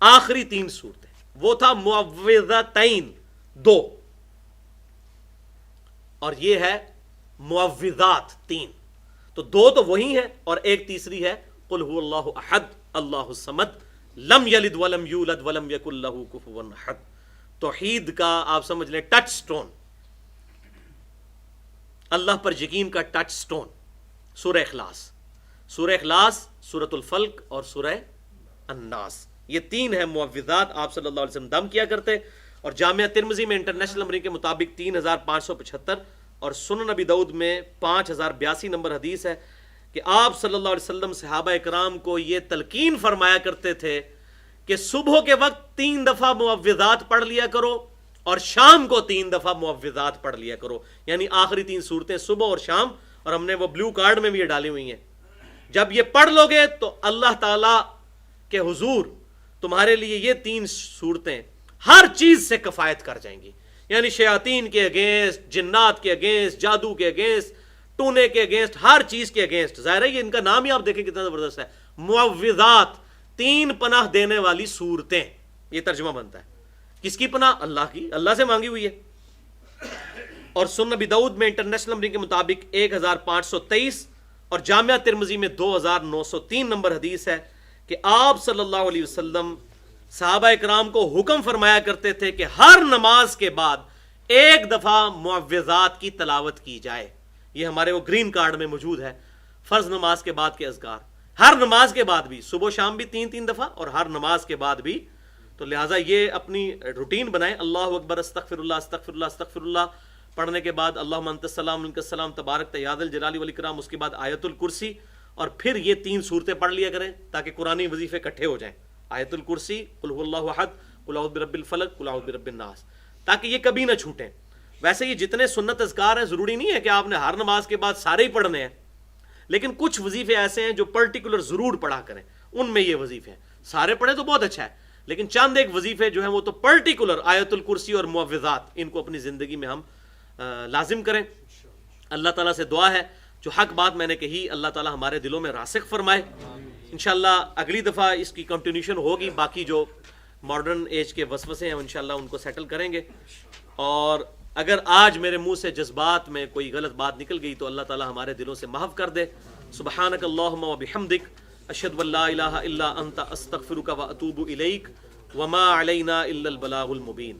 آخری 3 صورتیں, وہ تھا معوذتین 2, اور یہ ہے معوذات 3. تو 2 تو وہی ہیں اور ایک تیسری ہے قل هو اللہ احد اللہ الصمد لم یلد ولم یولد ولم یکن لہ کفوا احد. توحید کا آپ سمجھ لیں ٹچ سٹون, اللہ پر یقین کا ٹچ سٹون, سورہ اخلاص. سورہ اخلاص, سورۃ الفلق اور سورہ الناس, یہ 3 ہیں معوذات. آپ صلی اللہ علیہ وسلم دم کیا کرتے. اور جامعہ ترمذی میں انٹرنیشنل نمبرنگ کے مطابق 3575 اور سنن نبی داؤد میں 5082 نمبر حدیث ہے کہ آپ صلی اللہ علیہ وسلم صحابہ اکرام کو یہ تلقین فرمایا کرتے تھے کہ صبح کے وقت 3 دفعہ معوذات پڑھ لیا کرو اور شام کو 3 دفعہ معوذات پڑھ لیا کرو. یعنی آخری 3 صورتیں صبح اور شام, اور ہم نے وہ بلو کارڈ میں بھی یہ ڈالی ہوئی ہیں. جب یہ پڑھ لو گے تو اللہ تعالی کے حضور تمہارے لیے یہ 3 صورتیں ہر چیز سے کفایت کر جائیں گی. یعنی شیاطین کے اگینسٹ, جنات کے اگینسٹ, جادو کے اگینسٹ, ٹونے کے اگینسٹ, ہر چیز کے اگینسٹ. ظاہر ہے یہ ان کا نام ہی آپ دیکھیں کتنا زبردست ہے, معوذات, 3 پناہ دینے والی صورتیں. یہ ترجمہ بنتا ہے. کس کی پناہ؟ اللہ کی, اللہ سے مانگی ہوئی ہے. اور سنن نبی داؤد میں انٹرنیشنل نمبرنگ کے مطابق 1523 اور جامعہ ترمذی میں 2903 نمبر حدیث ہے کہ آپ صلی اللہ علیہ وسلم صحابہ اکرام کو حکم فرمایا کرتے تھے کہ ہر نماز کے بعد 1 دفعہ معوذات کی تلاوت کی جائے. یہ ہمارے وہ گرین کارڈ میں موجود ہے. فرض نماز کے بعد کے اذکار, ہر نماز کے بعد بھی, صبح شام بھی 3 دفعہ اور ہر نماز کے بعد بھی. تو لہٰذا یہ اپنی روٹین بنائیں. اللہ اکبر, استغفر اللہ, استغفر اللہ, استغفر اللہ پڑھنے کے بعد اللہم انت السلام منک السلام تبارک یا ذا الجلال والاکرام, اس کے بعد آیت الکرسی, اور پھر یہ 3 صورتیں پڑھ لیا کریں تاکہ قرآنی وظیفے اکٹھے ہو جائیں. آیت الکرسی, قل هو اللہ احد, قل اعوذ برب الفلق, قل اعوذ برب الناس, تاکہ یہ کبھی نہ چھوٹیں. ویسے یہ جتنے سنت اذکار ہیں ضروری نہیں ہے کہ آپ نے ہر نماز کے بعد سارے ہی پڑھنے ہیں, لیکن کچھ وظیفے ایسے ہیں جو پرٹیکولر ضرور پڑھا کریں, ان میں یہ وظیفے ہیں. سارے پڑھیں تو بہت اچھا ہے, لیکن چند ایک وظیفے جو ہیں وہ تو پرٹیکولر آیت الکرسی اور معوذات, ان کو اپنی زندگی میں ہم لازم کریں. اللہ تعالیٰ سے دعا ہے جو حق بات میں نے کہی اللہ تعالیٰ ہمارے دلوں میں راسخ فرمائے. انشاءاللہ اگلی دفعہ اس کی کنٹینیوشن ہوگی. باقی جو ماڈرن ایج کے وسوسے ہیں انشاءاللہ ان کو سیٹل کریں گے. اور اگر آج میرے منہ سے جذبات میں کوئی غلط بات نکل گئی تو اللہ تعالیٰ ہمارے دلوں سے محو کر دے. سبحانک اللہم و بحمدک, اشہد ان لا الہ الا انت, استغفرک و اتوب الیک, وما علینا الا البلاغ المبین.